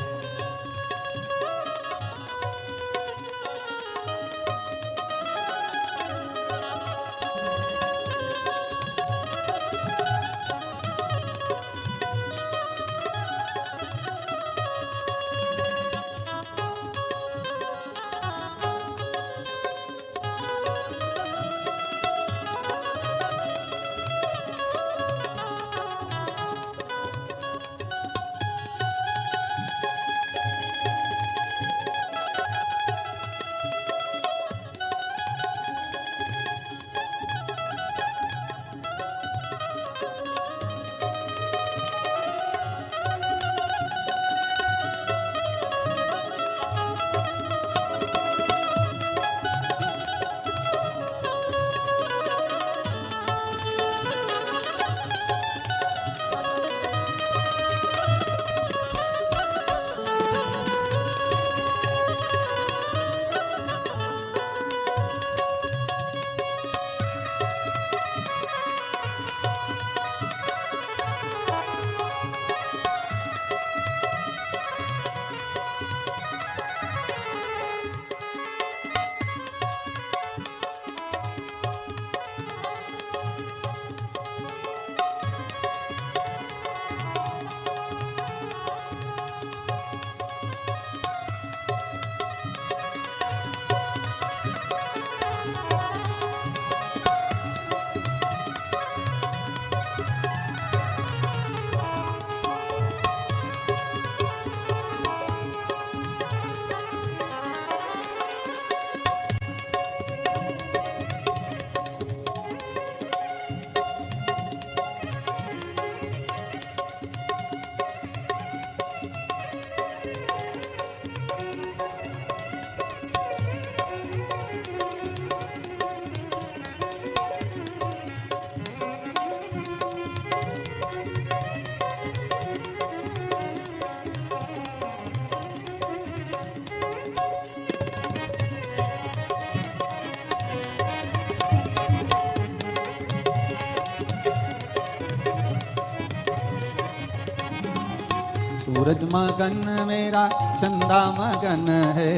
सूरज मगन मेरा चंदा मगन है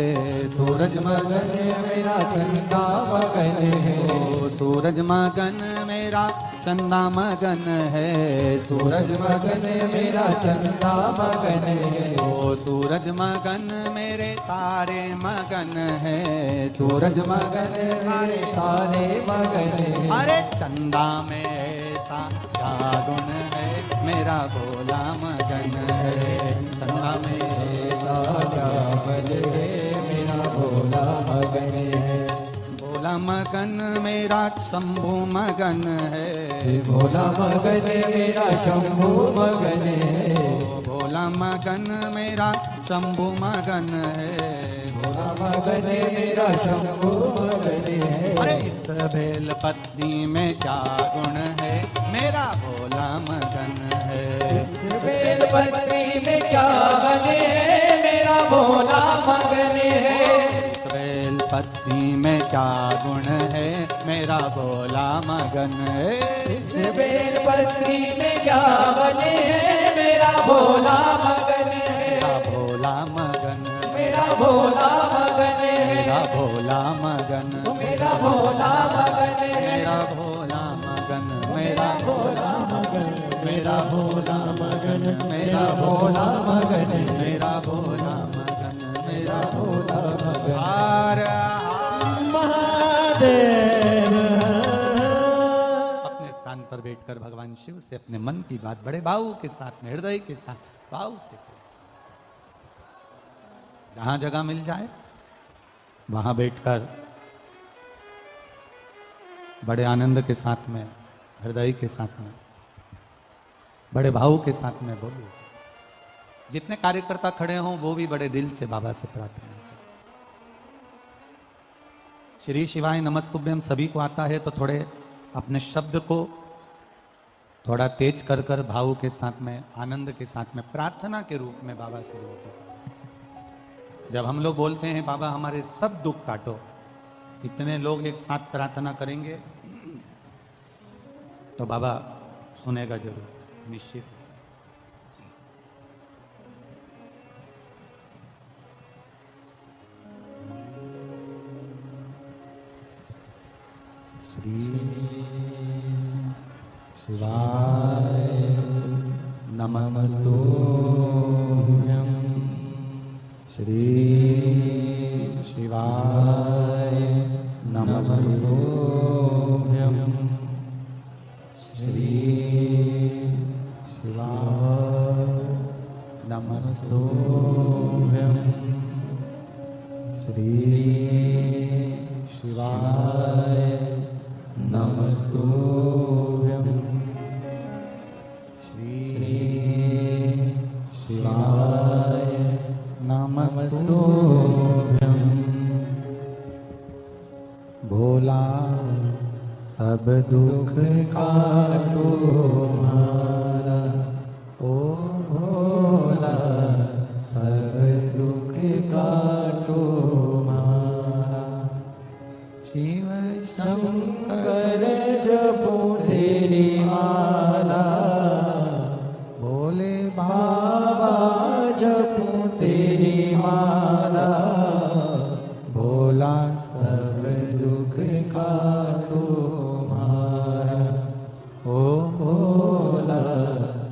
सूरज मगन मेरा चंदा मगन है ओ सूरज मगन मेरा चंदा मगन है सूरज मगन मेरा चंदा मगन है ओ सूरज मगन मेरे तारे मगन है सूरज मगन मेरे तारे मगन है अरे चंदा में ऐसा क्या गुण है मेरा भोला मगन है चंदा में ऐसा क्या बल है मेरा भोला मगन है भोला मगन मेरा शंभु मगन है भोला मगन मेरा शंभु मगन है भोला मगन मेरा शंभु मगन है भोला मगन मेरा शंभु मगन है अरे इस बेल पत्नी में क्या गुण है मेरा भोला मगन है इस बेल पत्री में क्या बने है मेरा भोला मगन है इस बेल पत्नी में क्या गुण है मेरा भोला मगन है इस बेल पत्री में क्या बने है मेरा भोला मगन है मेरा भोला मगन मेरा भोला मगन है मेरा भोला मगन मेरा भोला मगन है मेरा भोला मगन मेरा भोला मगन मेरा भोला मगन मेरा भोला मगन मेरा भोला मगन मेरा भोला मगन हर महादेव अपने स्थान पर बैठकर भगवान शिव से अपने मन की बात बड़े भाव के साथ में हृदय के साथ भाव से जहां जगह मिल जाए वहां बैठकर बड़े आनंद के साथ में हृदय के साथ में बड़े भाव के साथ में बोलिए। जितने कार्यकर्ता खड़े हों वो भी बड़े दिल से बाबा से प्रार्थना करें। श्री शिवाय नमस्तुभ्यम सभी को आता है तो थोड़े अपने शब्द को थोड़ा तेज कर कर भाव के साथ में, आनंद के साथ में, प्रार्थना के रूप में बाबा से विनती करें। जब हम लोग बोलते हैं बाबा हमारे सब दुख काटो, इतने लोग एक साथ प्रार्थना करेंगे तो बाबा सुनेगा जरूर, निश्चित। श्री शिवाय नमस्तुभ्यं। श्री शिवाय नमस्तुभ्यं। श्री शिवाय नमस्तुभ्यं। श्री शिवाय नमस्तुभ्यं। श्री शिवाय नमस्तुभ्यं। भोला सब दुख काटो हमारा, ओ भोला सब दुख काटो हमारा। शिव शंकर जपो तेरी माला, भोले बाबा जपो तेरी माला। भोला सब दुख काटो हमारा, ओ भोला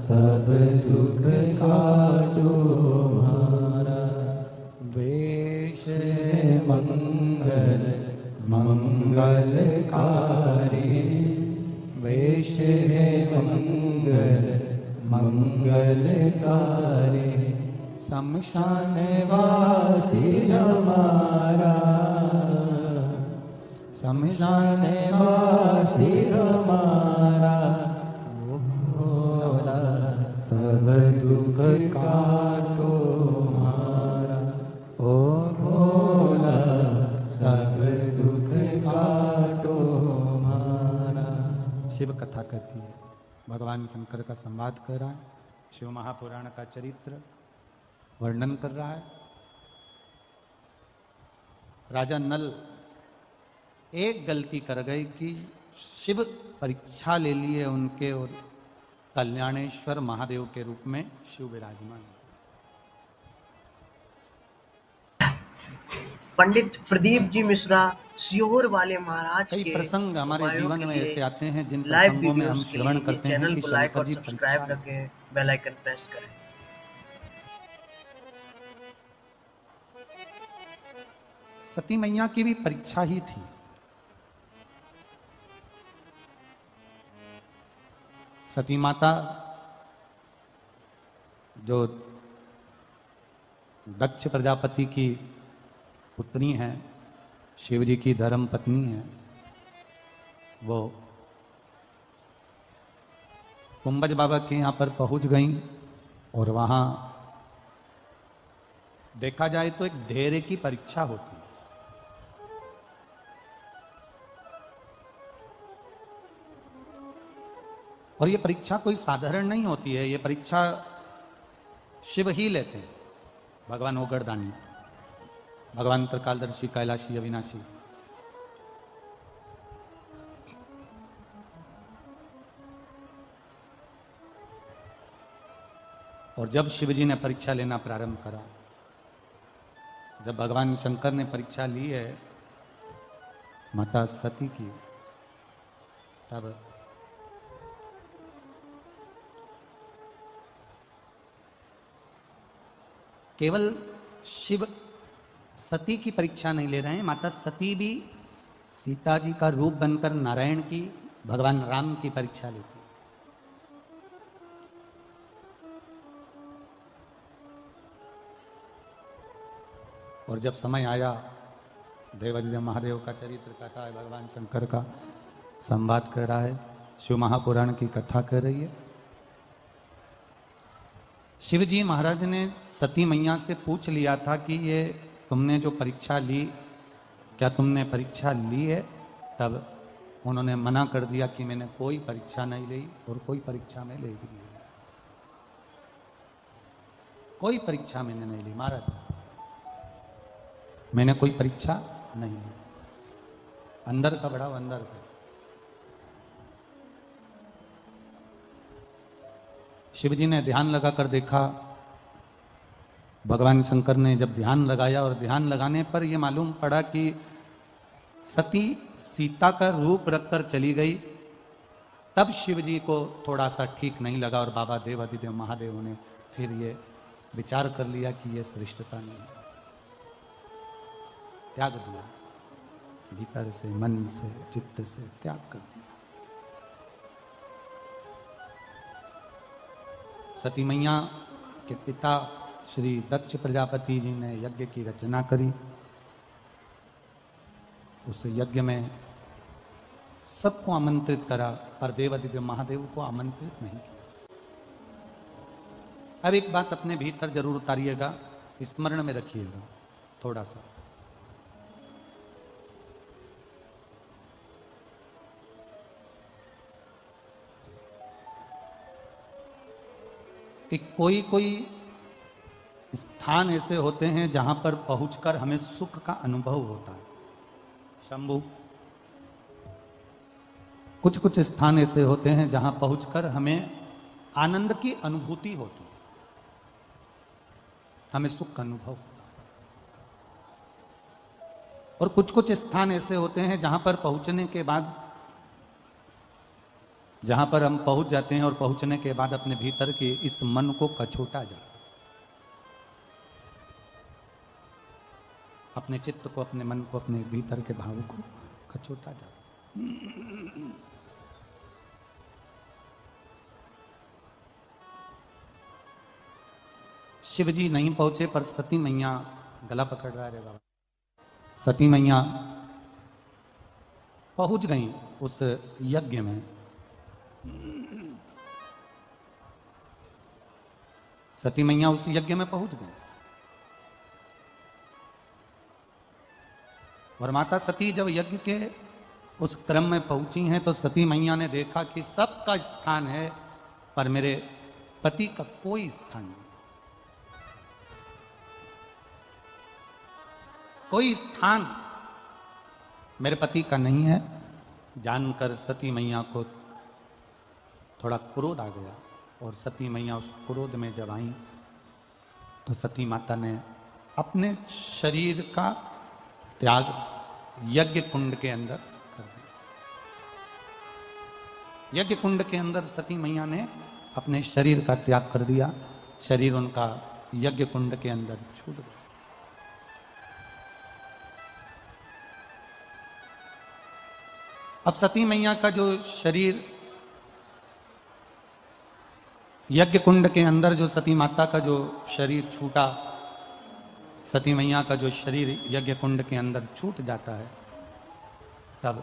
सब दुख काटो हमारा। वेश मंगल मंगलकारी, वेश है मंगल मंगलकारी। शमशान वासी हमारा, शमशान वासी हमारा। ओ भोला सब दुख काटो हमारा, ओ भोला सब दुख काटो हमारा। शिव कथा कहती है, भगवान शंकर का संवाद कर रहा है, शिव महापुराण का चरित्र वर्णन कर रहा है। राजा नल एक गलती कर गए कि शिव परीक्षा ले लिए उनके, और कल्याणेश्वर महादेव के रूप में शिव विराजमान। पंडित प्रदीप जी मिश्रा सीहोर वाले महाराज कई के प्रसंग हमारे उपायों जीवन के में लिए ऐसे आते हैं जिन लाइव प्रसंगों में हम वीडियोस के श्रवण लिए करते हैं चैनल कि को लाइक शंकर और जी सब्सक्राइब परीक्षा रखें, बेल आइकन प्रेस करें। सती मैया की भी परीक्षा ही थी। सती माता जो दक्ष प्रजापति की पुत्री हैं, शिव जी की धर्म पत्नी है, वो कुंभज बाबा के यहाँ पर पहुंच गई और वहां देखा जाए तो एक धैर्य की परीक्षा होती है। और ये परीक्षा कोई साधारण नहीं होती है, ये परीक्षा शिव ही लेते हैं। भगवान ओगरदानी, भगवान त्रिकालदर्शी, कैलाशी, अविनाशी। और जब शिव जी ने परीक्षा लेना प्रारंभ करा, जब भगवान शंकर ने परीक्षा ली है माता सती की, तब केवल शिव सती की परीक्षा नहीं ले रहे हैं, माता सती भी सीता जी का रूप बनकर नारायण की, भगवान राम की परीक्षा लेती। और जब समय आया, देवादिदेव महादेव का चरित्र कथा है, भगवान शंकर का संवाद कर रहा है, शिव महापुराण की कथा कर रही है। शिव जी महाराज ने सती मैया से पूछ लिया था कि ये तुमने जो परीक्षा ली, क्या तुमने परीक्षा ली है? तब उन्होंने मना कर दिया कि मैंने कोई परीक्षा नहीं ली और कोई परीक्षा में ले भी नहीं, कोई परीक्षा मैंने नहीं ली महाराज, मैंने कोई परीक्षा नहीं ली। अंदर का बढ़ाओ, अंदर का। शिव जी ने ध्यान लगाकर देखा, भगवान शंकर ने जब ध्यान लगाया और ध्यान लगाने पर यह मालूम पड़ा कि सती सीता का रूप रखकर चली गई। तब शिव जी को थोड़ा सा ठीक नहीं लगा और बाबा देवादिदेव महादेव ने फिर ये विचार कर लिया कि ये श्रेष्ठता नहीं है, त्याग दिया, भीतर से मन से चित्त से त्याग कर दिया। सती मैया के पिता श्री दक्ष प्रजापति जी ने यज्ञ की रचना करी। उस यज्ञ में सबको आमंत्रित करा पर देवादिदेव महादेव को आमंत्रित नहीं किया। अब एक बात अपने भीतर जरूर उतारिएगा, स्मरण में रखिएगा थोड़ा सा। कि कोई कोई स्थान ऐसे होते हैं जहां पर पहुंचकर हमें सुख का अनुभव होता है। शंभु, कुछ कुछ स्थान ऐसे होते हैं जहां पहुंचकर हमें आनंद की अनुभूति होती है, हमें सुख का अनुभव होता है। और कुछ कुछ स्थान ऐसे होते हैं जहां पर पहुंचने के बाद, जहां पर हम पहुंच जाते हैं और पहुंचने के बाद अपने भीतर के इस मन को कछोटा जाता है, अपने चित्त को, अपने मन को, अपने भीतर के भाव को कछोटा जाता है। शिव जी नहीं पहुंचे पर सती मैया गला पकड़ रहा है बाबा। सती मैया पहुंच गई उस यज्ञ में। सती मैया उस यज्ञ में पहुंच गई और माता सती जब यज्ञ के उस क्रम में पहुंची हैं तो सती मैया ने देखा कि सबका स्थान है पर मेरे पति का कोई स्थान नहीं, कोई स्थान मेरे पति का नहीं है। जानकर सती मैया को थोड़ा क्रोध आ गया और सती मैया उस क्रोध में जब आई तो सती माता ने अपने शरीर का त्याग यज्ञ कुंड के अंदर कर दिया। यज्ञ कुंड के अंदर सती मैया ने अपने शरीर का त्याग कर दिया। शरीर उनका यज्ञ कुंड के अंदर छूट गया। अब सती मैया का जो शरीर यज्ञ कुंड के अंदर, जो सती माता का जो शरीर छूटा, सती मैया का जो शरीर यज्ञ कुंड के अंदर छूट जाता है, तब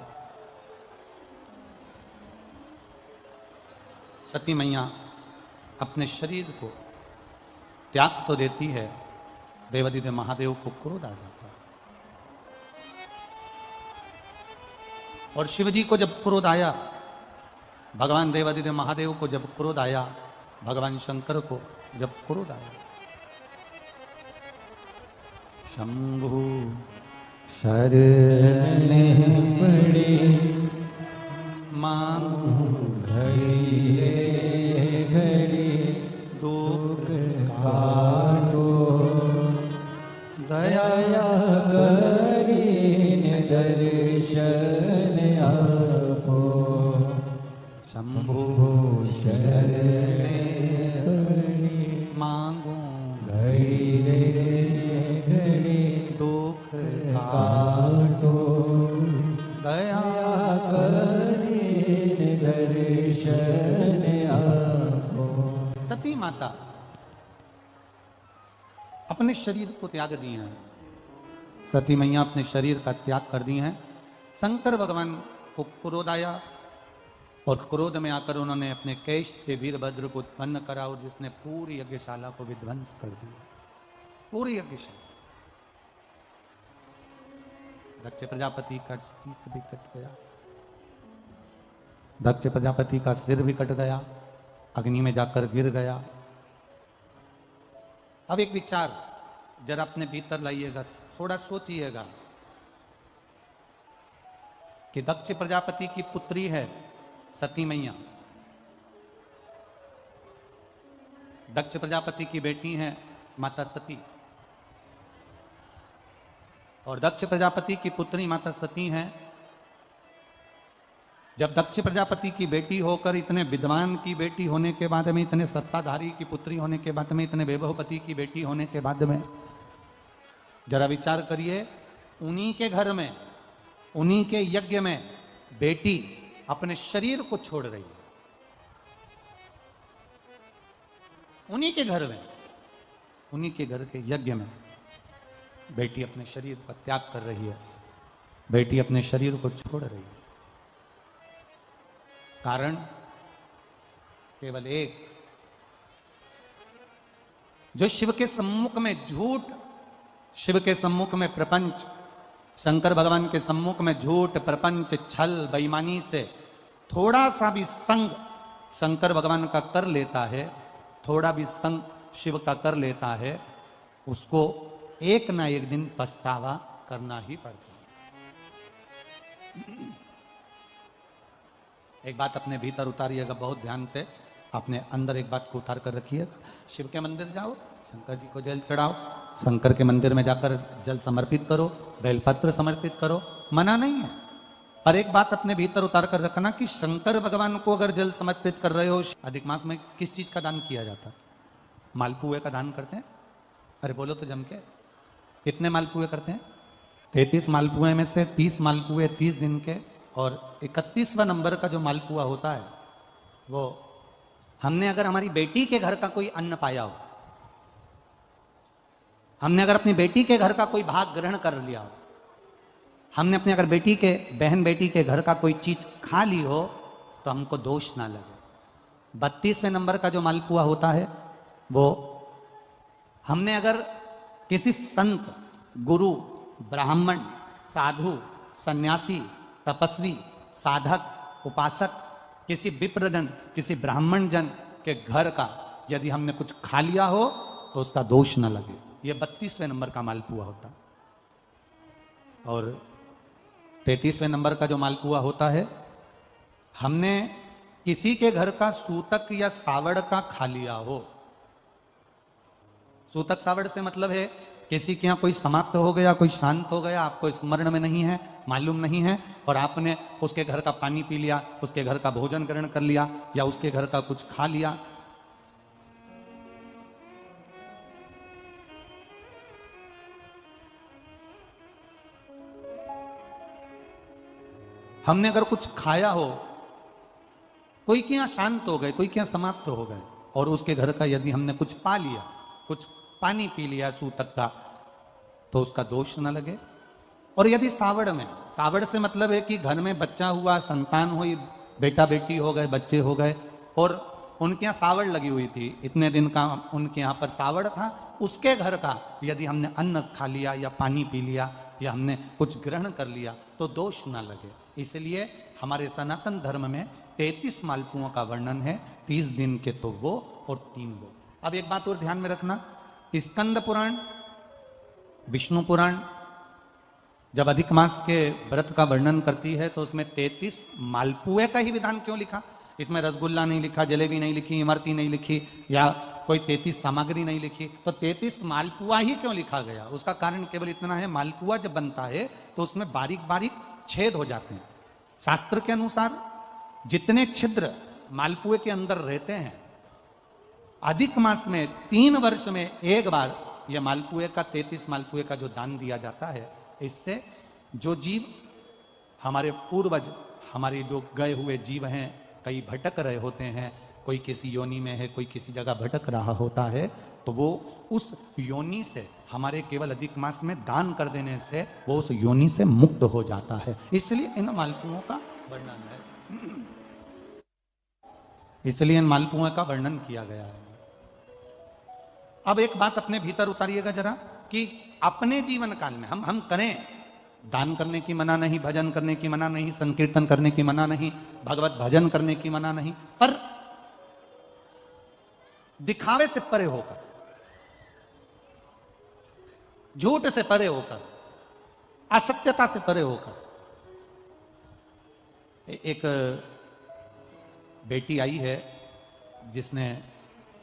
सती मैया अपने शरीर को त्याग तो देती है, देवादिदेव महादेव को क्रोध आ जाता है। और शिव जी को जब क्रोध आया, भगवान देवादिदेव महादेव को जब क्रोध आया, भगवान शंकर को जब क्रोध आया, शंभु शरण पड़ी मांगू घड़ी घड़ी दुख काटो दया करीन दर्शन आपो शंभु शरण मांगू घड़ी घड़ी दुख काटो दया करीन दर्शन आपो। सती माता अपने शरीर को त्याग दिए हैं। सती मैया अपने शरीर का त्याग कर दिए हैं। शंकर भगवान को क्रोध आया और क्रोध में आकर उन्होंने अपने केश से वीरभद्र को उत्पन्न करा और जिसने पूरी यज्ञशाला को विध्वंस कर दिया, पूरी यज्ञशाला। दक्ष प्रजापति का शीश भी कट गया, दक्ष प्रजापति का सिर भी कट गया, अग्नि में जाकर गिर गया। अब एक विचार जरा अपने भीतर लाइएगा, थोड़ा सोचिएगा कि दक्ष प्रजापति की पुत्री है सती मैया, दक्ष प्रजापति की बेटी है माता सती, और दक्ष प्रजापति की पुत्री माता सती हैं। जब दक्ष प्रजापति की बेटी होकर, इतने विद्वान की बेटी होने के बाद में, इतने सत्ताधारी की पुत्री होने के बाद में, इतने वैभवपति की बेटी होने के बाद में, जरा विचार करिए, उन्हीं के घर में, उन्हीं के यज्ञ में बेटी अपने शरीर को छोड़ रही है। उन्हीं के घर में, उन्हीं के घर के यज्ञ में बेटी अपने शरीर का त्याग कर रही है, बेटी अपने शरीर को छोड़ रही है। कारण केवल एक, जो शिव के सम्मुख में झूठ, शिव के सम्मुख में प्रपंच, शंकर भगवान के सम्मुख में झूठ, प्रपंच, छल, बेईमानी से थोड़ा सा भी संग शंकर भगवान का कर लेता है, थोड़ा भी संग शिव का कर लेता है, उसको एक ना एक दिन पछतावा करना ही पड़ता है। एक बात अपने भीतर उतारिएगा, बहुत ध्यान से अपने अंदर एक बात को उतार कर रखिएगा। शिव के मंदिर जाओ, शंकर जी को जल चढ़ाओ, शंकर के मंदिर में जाकर जल समर्पित करो, बेलपत्र समर्पित करो, मना नहीं है। पर एक बात अपने भीतर उतार कर रखना कि शंकर भगवान को अगर जल समर्पित कर रहे हो, अधिक मास में किस चीज का दान किया जाता है? मालपुए का दान करते हैं। अरे बोलो तो जम के, कितने मालपुए करते हैं? 33 मालपुए में से 30 मालपुए 30 दिन के, और 31वां नंबर का जो मालपुआ होता है वो हमने अगर हमारी बेटी के घर का कोई अन्न पाया हो, हमने अगर अपनी बेटी के घर का कोई भाग ग्रहण कर लिया हो, हमने अपने अगर बेटी के, बहन बेटी के घर का कोई चीज खा ली हो, तो हमको दोष ना लगे। 32वें नंबर का जो मालपुआ होता है वो हमने अगर किसी संत, गुरु, ब्राह्मण, साधु, सन्यासी, तपस्वी, साधक, उपासक, किसी विप्रजन, किसी ब्राह्मण जन के घर का यदि हमने कुछ खा लिया हो तो उसका दोष न लगे। ये 32वें नंबर का मालपुआ होता। और 33वें नंबर का जो मालपुआ होता है, हमने किसी के घर का सूतक या सावड़ का खा लिया हो। सूतक सावड़ से मतलब है किसी के यहाँ कोई समाप्त हो गया, कोई शांत हो गया, आपको स्मरण में नहीं है, मालूम नहीं है, और आपने उसके घर का पानी पी लिया, उसके घर का भोजन ग्रहण कर लिया, या उसके घर का कुछ खा लिया। हमने अगर कुछ खाया हो, कोई के यहाँ शांत हो गए, कोई के यहाँ समाप्त हो गए, और उसके घर का यदि हमने कुछ पा लिया, कुछ पानी पी लिया सूतक का, तो उसका दोष न लगे। और यदि सावड़ में, सावड़ से मतलब है कि घर में बच्चा हुआ, संतान हुई, बेटा बेटी हो गए, बच्चे हो गए, और उनके यहाँ सावड़ लगी हुई थी, इतने दिन का उनके यहाँ पर सावड़ था, उसके घर का यदि हमने अन्न खा लिया या पानी पी लिया या हमने कुछ ग्रहण कर लिया तो दोष ना लगे। इसलिए हमारे सनातन धर्म में 33 मालपुओं का वर्णन है, 30 दिन के तो वो और 3 वो। अब एक बात और ध्यान में रखना, स्कंद पुराण, विष्णु पुराण जब अधिक मास के व्रत का वर्णन करती है तो उसमें 33 मालपुए का ही विधान क्यों लिखा? इसमें रसगुल्ला नहीं लिखा, जलेबी नहीं लिखी, इमरती नहीं लिखी, या कोई 33 सामग्री नहीं लिखी, तो 33 मालपुआ ही क्यों लिखा गया? उसका कारण केवल इतना है, मालपुआ जब बनता है तो उसमें बारीक बारीक छेद हो जाते हैं। शास्त्र के अनुसार जितने छिद्र मालपुए के अंदर रहते हैं, अधिक मास में 3 वर्ष में एक बार यह मालपुए का, 33 मालपुए का जो दान दिया जाता है, इससे जो जीव हमारे पूर्वज, हमारे जो गए हुए जीव हैं, कई भटक रहे होते हैं, कोई किसी योनि में है, कोई किसी जगह भटक रहा होता है, तो वो उस योनि से हमारे केवल अधिक मास में दान कर देने से वो उस योनि से मुक्त हो जाता है। इसलिए इन मालपुओं का वर्णन है, इसलिए इन मालपुओं का वर्णन किया गया है। अब एक बात अपने भीतर उतारिएगा जरा, कि अपने जीवन काल में हम करें, दान करने की मना नहीं, भजन करने की मना नहीं, संकीर्तन करने की मना नहीं, भगवत भजन करने की मना नहीं, पर दिखावे से परे होकर, झूठ से परे होकर, असत्यता से परे होकर। एक बेटी आई है जिसने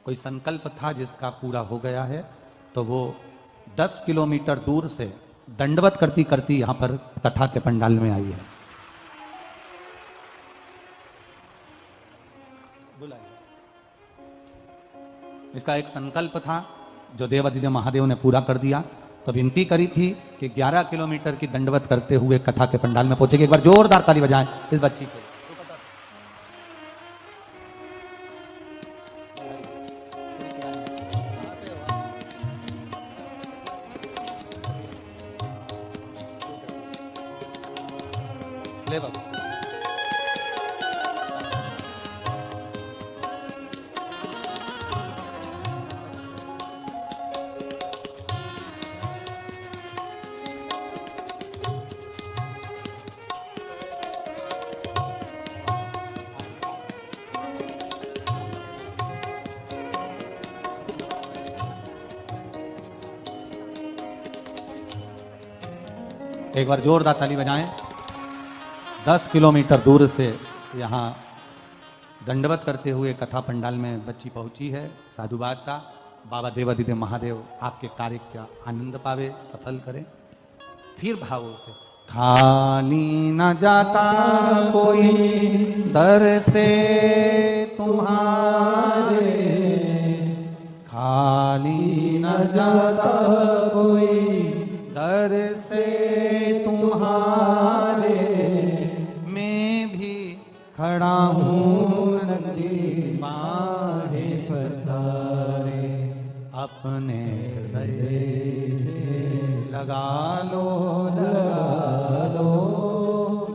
कोई संकल्प था जिसका पूरा हो गया है, तो वो 10 किलोमीटर दूर से दंडवत करती करती यहां पर कथा के पंडाल में आई है। इसका एक संकल्प था जो देवादिदेव महादेव ने पूरा कर दिया। तो विनती करी थी कि 11 किलोमीटर की दंडवत करते हुए कथा के पंडाल में पहुंचेगी। एक बार जोरदार ताली बजाएं इस बच्ची को। ले बाबू। एक बार जोरदार ताली बजाएं। 10 किलोमीटर दूर से यहाँ दंडवत करते हुए कथा पंडाल में बच्ची पहुंची है। साधुवाद का बाबा देवादिदेव महादेव आपके कार्य का आनंद पावे, सफल करें। फिर भावों से खाली न जाता कोई दर से तुम्हारे, खाली न जाता कोई दर से तुम्हारे, मैं भी खड़ा हूँ नदी बाहे फसारे, अपने हृदय से लगा लो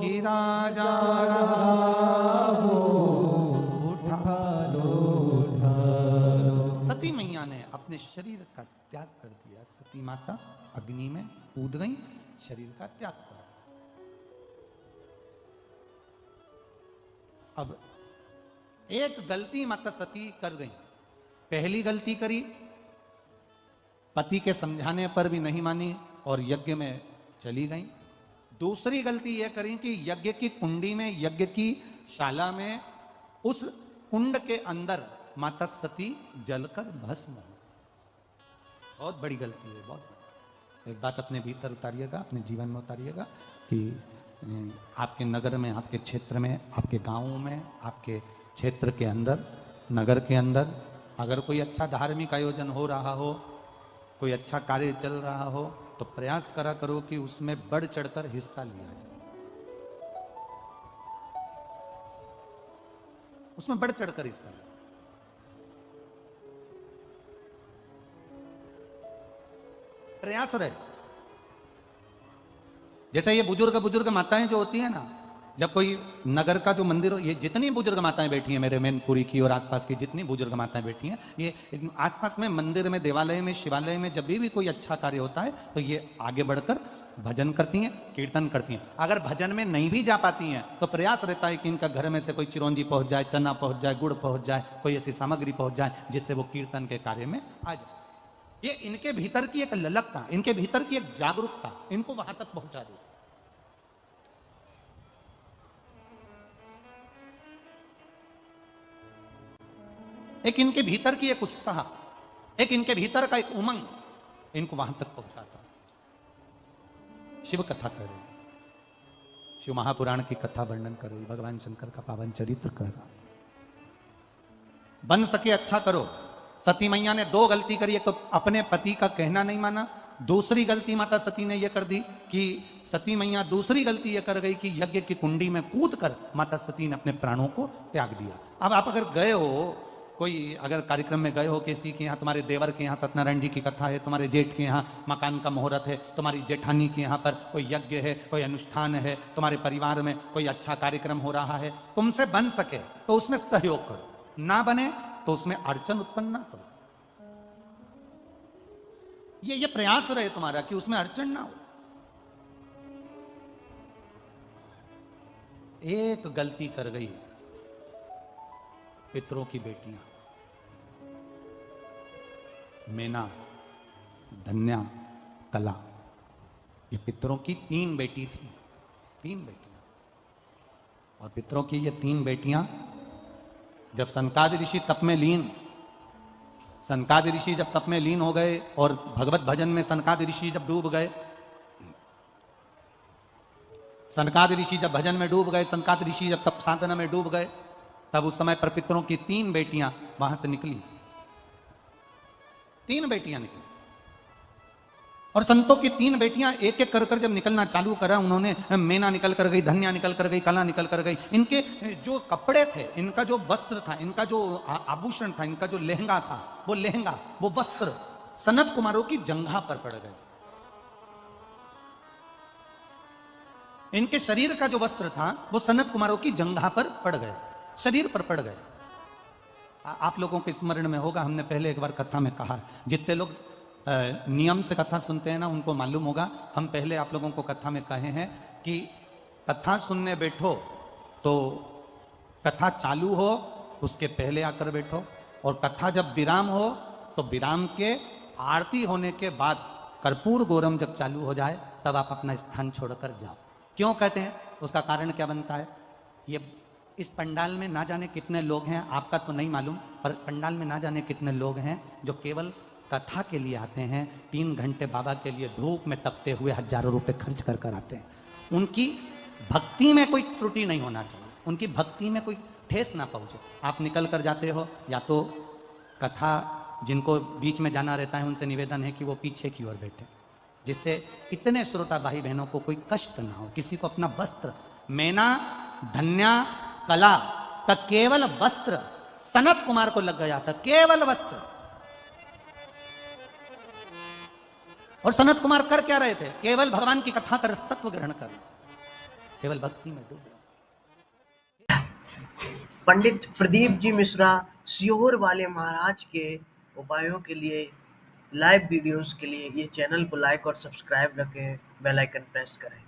गिरा जा रहा हो, उठा लो। सती मैया ने अपने शरीर का त्याग कर दिया। सती माता अग्नि में कूद गई, शरीर का त्याग कर। अब एक गलती माता सती कर गई। पहली गलती करी, पति के समझाने पर भी नहीं मानी और यज्ञ में चली गई। दूसरी गलती यह करी कि यज्ञ की कुंडी में, यज्ञ की शाला में, उस कुंड के अंदर माता सती जलकर भस्म हो। बहुत बड़ी गलती है, बहुत बड़ी। एक बात अपने भीतर उतारिएगा, अपने जीवन में उतारिएगा कि आपके नगर में, आपके क्षेत्र में, आपके गांव में, आपके क्षेत्र के अंदर, नगर के अंदर अगर कोई अच्छा धार्मिक आयोजन हो रहा हो, कोई अच्छा कार्य चल रहा हो, तो प्रयास करा करो कि उसमें बढ़ चढ़कर हिस्सा लिया जाए। उसमें बढ़ चढ़कर हिस्सा लिया। प्रयास रहे। जैसे ये बुजुर्ग माताएं जो होती है ना, जब कोई नगर का जो मंदिर, ये जितनी बुजुर्ग माताएं बैठी हैं मेरे मैनपुरी की और आसपास की जितनी बुजुर्ग माताएं बैठी हैं, ये आसपास में मंदिर में, देवालय में, शिवालय में जब भी कोई अच्छा कार्य होता है तो ये आगे बढ़कर भजन करती हैं, कीर्तन करती हैं। अगर भजन में नहीं भी जा पाती हैं तो प्रयास रहता है कि इनका घर में से कोई चिरौंजी पहुंच जाए, चना पहुंच जाए, गुड़ पहुंच जाए, कोई ऐसी सामग्री पहुंच जाए जिससे वो कीर्तन के कार्य में आ जाए। ये इनके भीतर की एक ललकता, इनके भीतर की एक जागरूकता इनको वहां तक पहुंचा दी। एक इनके भीतर की एक उत्साह, एक इनके भीतर का एक उमंग इनको वहां तक पहुंचाता। शिव कथा कर रहे, शिव महापुराण की कथा वर्णन कर रही, भगवान शंकर का पावन चरित्र कर रहा। बन सके अच्छा करो। सती मैया ने 2 गलती करी। एक तो अपने पति का कहना नहीं माना, दूसरी गलती माता सती ने यह कर दी कि सती मैया दूसरी गलती यह कर गई कि यज्ञ की कुंडी में कूद कर माता सती ने अपने प्राणों को त्याग दिया। अब आप अगर गए हो, कोई अगर कार्यक्रम में गए हो किसी के यहाँ, तुम्हारे देवर के यहाँ सत्यनारायण जी की कथा है, तुम्हारे जेठ के यहाँ मकान का मुहूर्त है, तुम्हारी जेठानी के यहाँ पर कोई यज्ञ है, कोई अनुष्ठान है, तुम्हारे परिवार में कोई अच्छा कार्यक्रम हो रहा है, तुमसे बन सके तो उसमें सहयोग करो, ना बने तो उसमें अड़चन उत्पन्न ना करो। ये प्रयास रहे तुम्हारा कि उसमें अड़चन ना हो। एक गलती कर गई पितरों की बेटियां, मेना, धन्या, कला, ये पितरों की 3 बेटी थी, 3 बेटियां। और पितरों की ये 3 बेटियां जब सनकादि ऋषि तप में लीन, सनकादि ऋषि जब तप में लीन हो गए और भगवत भजन में सनकादि ऋषि जब डूब गए, सनकादि ऋषि जब भजन में डूब गए, सनकादि ऋषि जब तप साधना में डूब गए, तब उस समय पर पितरों की 3 बेटियां वहां से निकली, 3 बेटियां निकली। और संतों की 3 बेटियां एक एक कर कर जब निकलना चालू करा, उन्होंने मेना निकल कर गई, धन्या निकल कर गई, कला निकल कर गई। इनके जो कपड़े थे, इनका जो वस्त्र था, इनका जो आभूषण था, इनका जो लहंगा था, वो लहंगा, वो वस्त्र सनत कुमारों की जंघा पर पड़ गए। इनके शरीर का जो वस्त्र था वो सनत कुमारों की जंघा पर पड़ गए, शरीर पर पड़ गए। आप लोगों के स्मरण में होगा, हमने पहले एक बार कथा में कहा, जितने लोग नियम से कथा सुनते हैं ना, उनको मालूम होगा। हम पहले आप लोगों को कथा में कहे हैं कि कथा सुनने बैठो तो कथा चालू हो उसके पहले आकर बैठो, और कथा जब विराम हो तो विराम के आरती होने के बाद कर्पूर गौरम जब चालू हो जाए तब आप अपना स्थान छोड़कर जाओ। क्यों कहते हैं, उसका कारण क्या बनता है? ये इस पंडाल में ना जाने कितने लोग हैं, आपका तो नहीं मालूम, पर पंडाल में ना जाने कितने लोग हैं जो केवल कथा के लिए आते हैं, 3 घंटे बाबा के लिए धूप में तपते हुए हजारों रुपए खर्च कर कर आते हैं। उनकी भक्ति में कोई त्रुटि नहीं होना चाहिए, उनकी भक्ति में कोई ठेस ना पहुंचे। आप निकल कर जाते हो, या तो कथा जिनको बीच में जाना रहता है उनसे निवेदन है कि वो पीछे की ओर बैठे, जिससे इतने श्रोता भाई बहनों को कोई कष्ट ना हो। किसी को अपना वस्त्र, मेना, धन्या, कला का केवल वस्त्र सनत कुमार को लग गया था, केवल वस्त्र। और सनत कुमार कर क्या रहे थे? केवल भगवान की कथा का रसतत्व ग्रहण कर, केवल भक्ति में डूब गए। पंडित प्रदीप जी मिश्रा सीहोर वाले महाराज के उपायों के लिए, लाइव वीडियोस के लिए ये चैनल को लाइक और सब्सक्राइब रखें, बेल आइकन प्रेस करें।